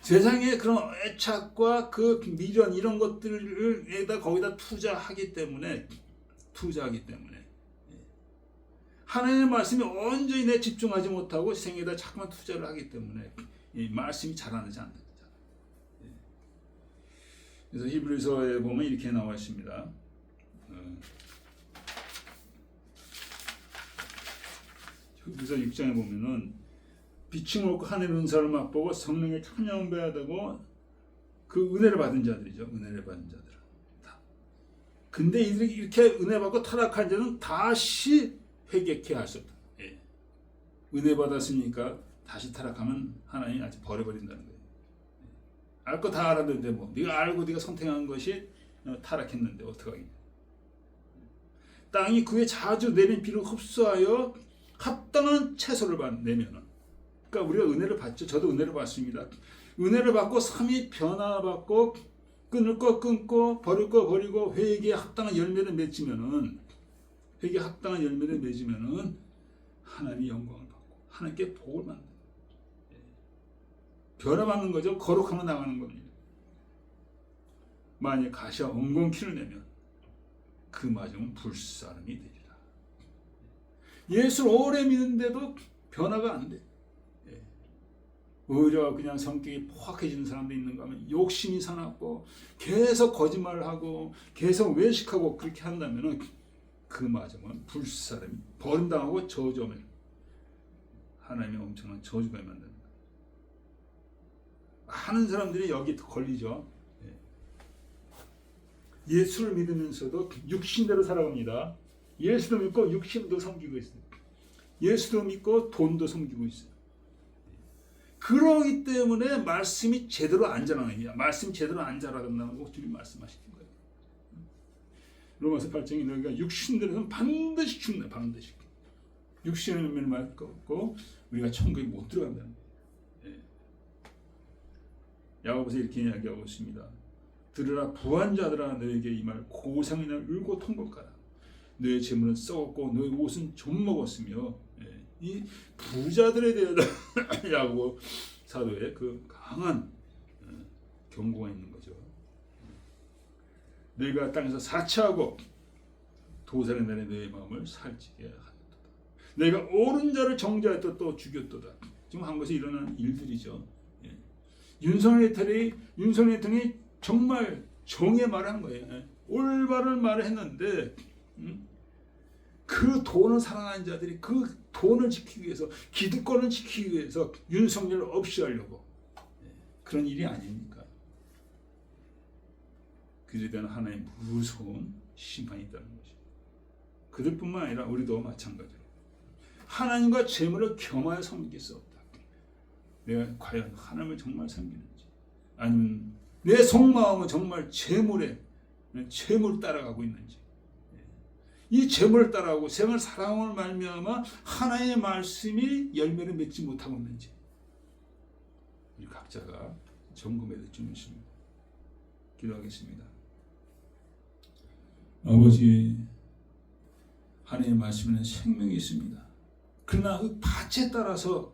세상의 그런 애착과 그 미련 이런 것들을 거기다 투자하기 때문에 하나님의 말씀이 온전히 내 집중하지 못하고 생에다 자꾸만 투자를 하기 때문에 이 말씀이 자라나지 않는 거잖아요. 그래서 히브리서에 보면 이렇게 나와 있습니다. 히브리서 6장에 보면은 빛이 먹고 하늘의 은사를 맛보고 성령의 찬양을 배하다고 그 은혜를 받은 자들이죠. 은혜를 받은 자들은 다. 근데 이들이 이렇게 은혜 받고 타락한 자는 다시 회개케 할 수 없다. 은혜 받았으니까 다시 타락하면 하나님이 아직 버려버린다는 거예요. 알 거 다 알았는데 뭐 네가 알고 네가 선택한 것이 타락했는데 어떡하겠냐. 땅이 그의 자주 내린 비를 흡수하여 합당한 채소를 내면은 그러니까 우리가 은혜를 받죠. 저도 은혜를 받습니다. 은혜를 받고 삶이 변화받고 끊을 거 끊고 버릴 거 버리고 회개에 합당한 열매를 맺으면은 하나님이 영광을 받고 하나님께 복을 받는 변화받는 거죠. 거룩하면 나가는 겁니다. 만약 가시와 엉겅퀴를 내면 그 마정은 불사름이 되리라. 예수를 오래 믿는데도 변화가 안 돼. 오히려 그냥 성격이 포악해지는 사람도 있는가 하면 욕심이 사납고 계속 거짓말을 하고 계속 외식하고 그렇게 한다면 그 마정은 불사름이 버림당하고 저주하면 하나님의 엄청난 저주가 만드는 거예요. 많은 사람들이 여기 걸리죠. 예수를 믿으면서도 육신대로 살아갑니다. 예수도 믿고 육신도 섬기고 있어요. 예수도 믿고 돈도 섬기고 있어요. 그러기 때문에 말씀이 제대로 안 자라는 거예요. 말씀이 제대로 안 자라는다고 주님 말씀하시는 거예요. 로마서 8장에 너희가 육신대로는 반드시 죽는다. 반드시. 육신의 면을 말고 우리가 천국에 못 들어간다는 거예요. 야고보서 이렇게 이야기하고 있습니다. 들으라 부한 자들아 너에게 이 말 고생이나 울고 통곡하라. 너의 재물은 썩었고 너의 옷은 좀 먹었으며 이 부자들에 대한 야고보 사도의 그 강한 경고가 있는 거죠. 너희가 땅에서 사치하고 도살의 날에 너의 마음을 살찌게 하였도다. 너희가 옳은 자를 정죄하였다 또 죽였도다. 지금 한 것이 일어난 일들이죠. 윤석열 대통령이 정말 정의 말한 거예요. 올바른 말을 했는데 그 돈을 사랑하는 자들이 그 돈을 지키기 위해서 기득권을 지키기 위해서 윤석열을 없이 하려고 그런 일이 아닙니까? 그들에 대한 하나의 무서운 심판이 있다는 것이죠. 그들뿐만 아니라 우리도 마찬가지로 하나님과 재물을 겸하여 섬길 수 없다. 내가 과연 하나님을 정말 섬기는지 아니면 내 속마음은 정말 재물을 따라가고 있는지 이 재물을 따라가고 생을 사랑을 말미암아 하나님의 말씀이 열매를 맺지 못하고 있는지 우리 각자가 점검해야 될 줄 믿습니다. 기도하겠습니다. 아버지, 하나님의 말씀에는 생명이 있습니다. 그러나 그 밭에 따라서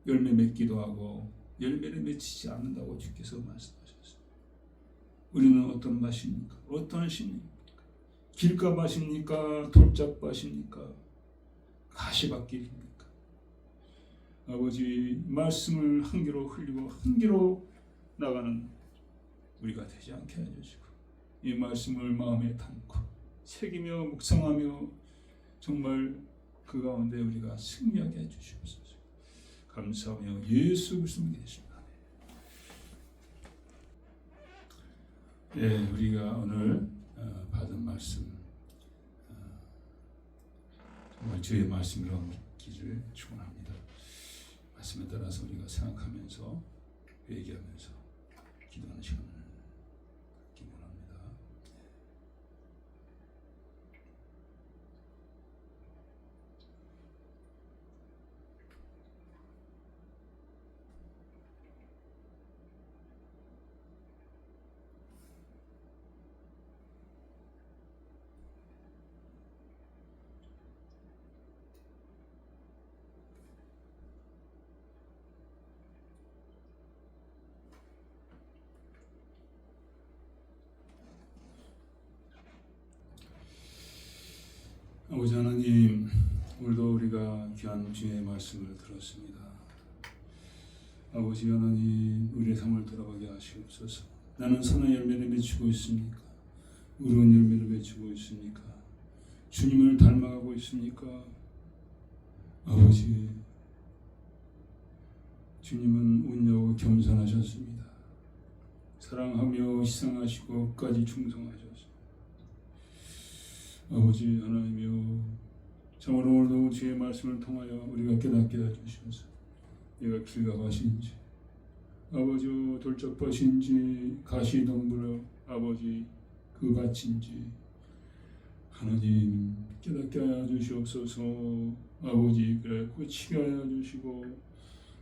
열매 맺기도 하고 열매를 맺히지 않는다고 주께서 말씀하셨습니다. 우리는 어떤 밭입니까? 어떤 심입니까? 길가밭입니까? 돌짝밭입니까? 가시밭길입니까? 아버지, 말씀을 한 귀로 흘리고 한 귀로 나가는 우리가 되지 않게 해주시고 이 말씀을 마음에 담고 새기며 묵상하며 정말 그 가운데 우리가 승리하게 해주시옵소서. 감사하며 예수 그리스도 되십니다. 네, 우리가 오늘 받은 말씀 정말 주의 말씀으로 믿기를 축원합니다. 말씀에 따라서 우리가 생각하면서 회개하면서 기도하는 시간을 갖기 원합니다. 아버지 하나님, 오늘도 우리가 귀한 주의 말씀을 들었습니다. 아버지 하나님, 우리의 삶을 돌아보게 하시옵소서. 나는 선한 열매를 맺히고 있습니까? 의로운 열매를 맺히고 있습니까? 주님을 닮아가고 있습니까? 아버지, 주님은 온유하고 겸손하셨습니다. 사랑하며 희생하시고 끝까지 충성하셨습니다. 아버지 하나님이여, 참으로 오늘도 주의 말씀을 통하여 우리가 깨닫게 해주셔서 내가 길가밭인지 아버지 돌짝밭인지 가시덤불 아버지 그 밭인지 하나님 깨닫게 하여 주시옵소서. 아버지 그래 치게 하여 주시고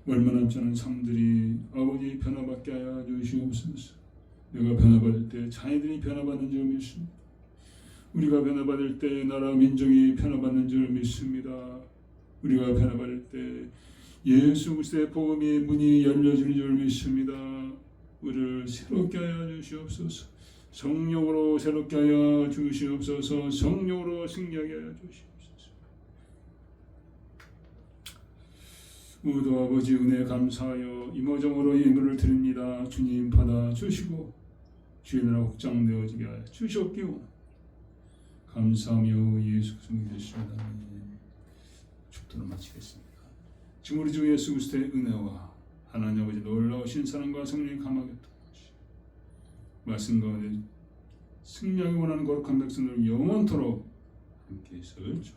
얼마 남지 않은 삶들이 아버지 변화받게 하여 주시옵소서. 내가 변화받을 때 자녀들이 변화받는 줄 믿습니다. 우리가 변화받을 때 나라 민족이 변화받는 줄 믿습니다. 우리가 변화받을 때 예수 그리스도의 복음의 문이 열려지는 줄 믿습니다. 우리를 새롭게 하여 주시옵소서. 성령으로 새롭게 하여 주시옵소서. 성령으로 승리하게 하여 주시옵소서. 모두 아버지 은혜 감사하여 이모정으로 예물을 드립니다. 주님 받아 주시고 주의 나라 확장되어지게 하여 주시옵기로 감사하며 예수 그리스도의 이름으로 기도했습니다. 축도를 마치겠습니다. 지금 우리 주 예수 그리스도의 은혜와 하나님 아버지 놀라우신 사랑과 성령의 감화가 통하시 말씀 가운데 승리하기 원하는 거룩한 백성들 영원토록 함께 있을 줄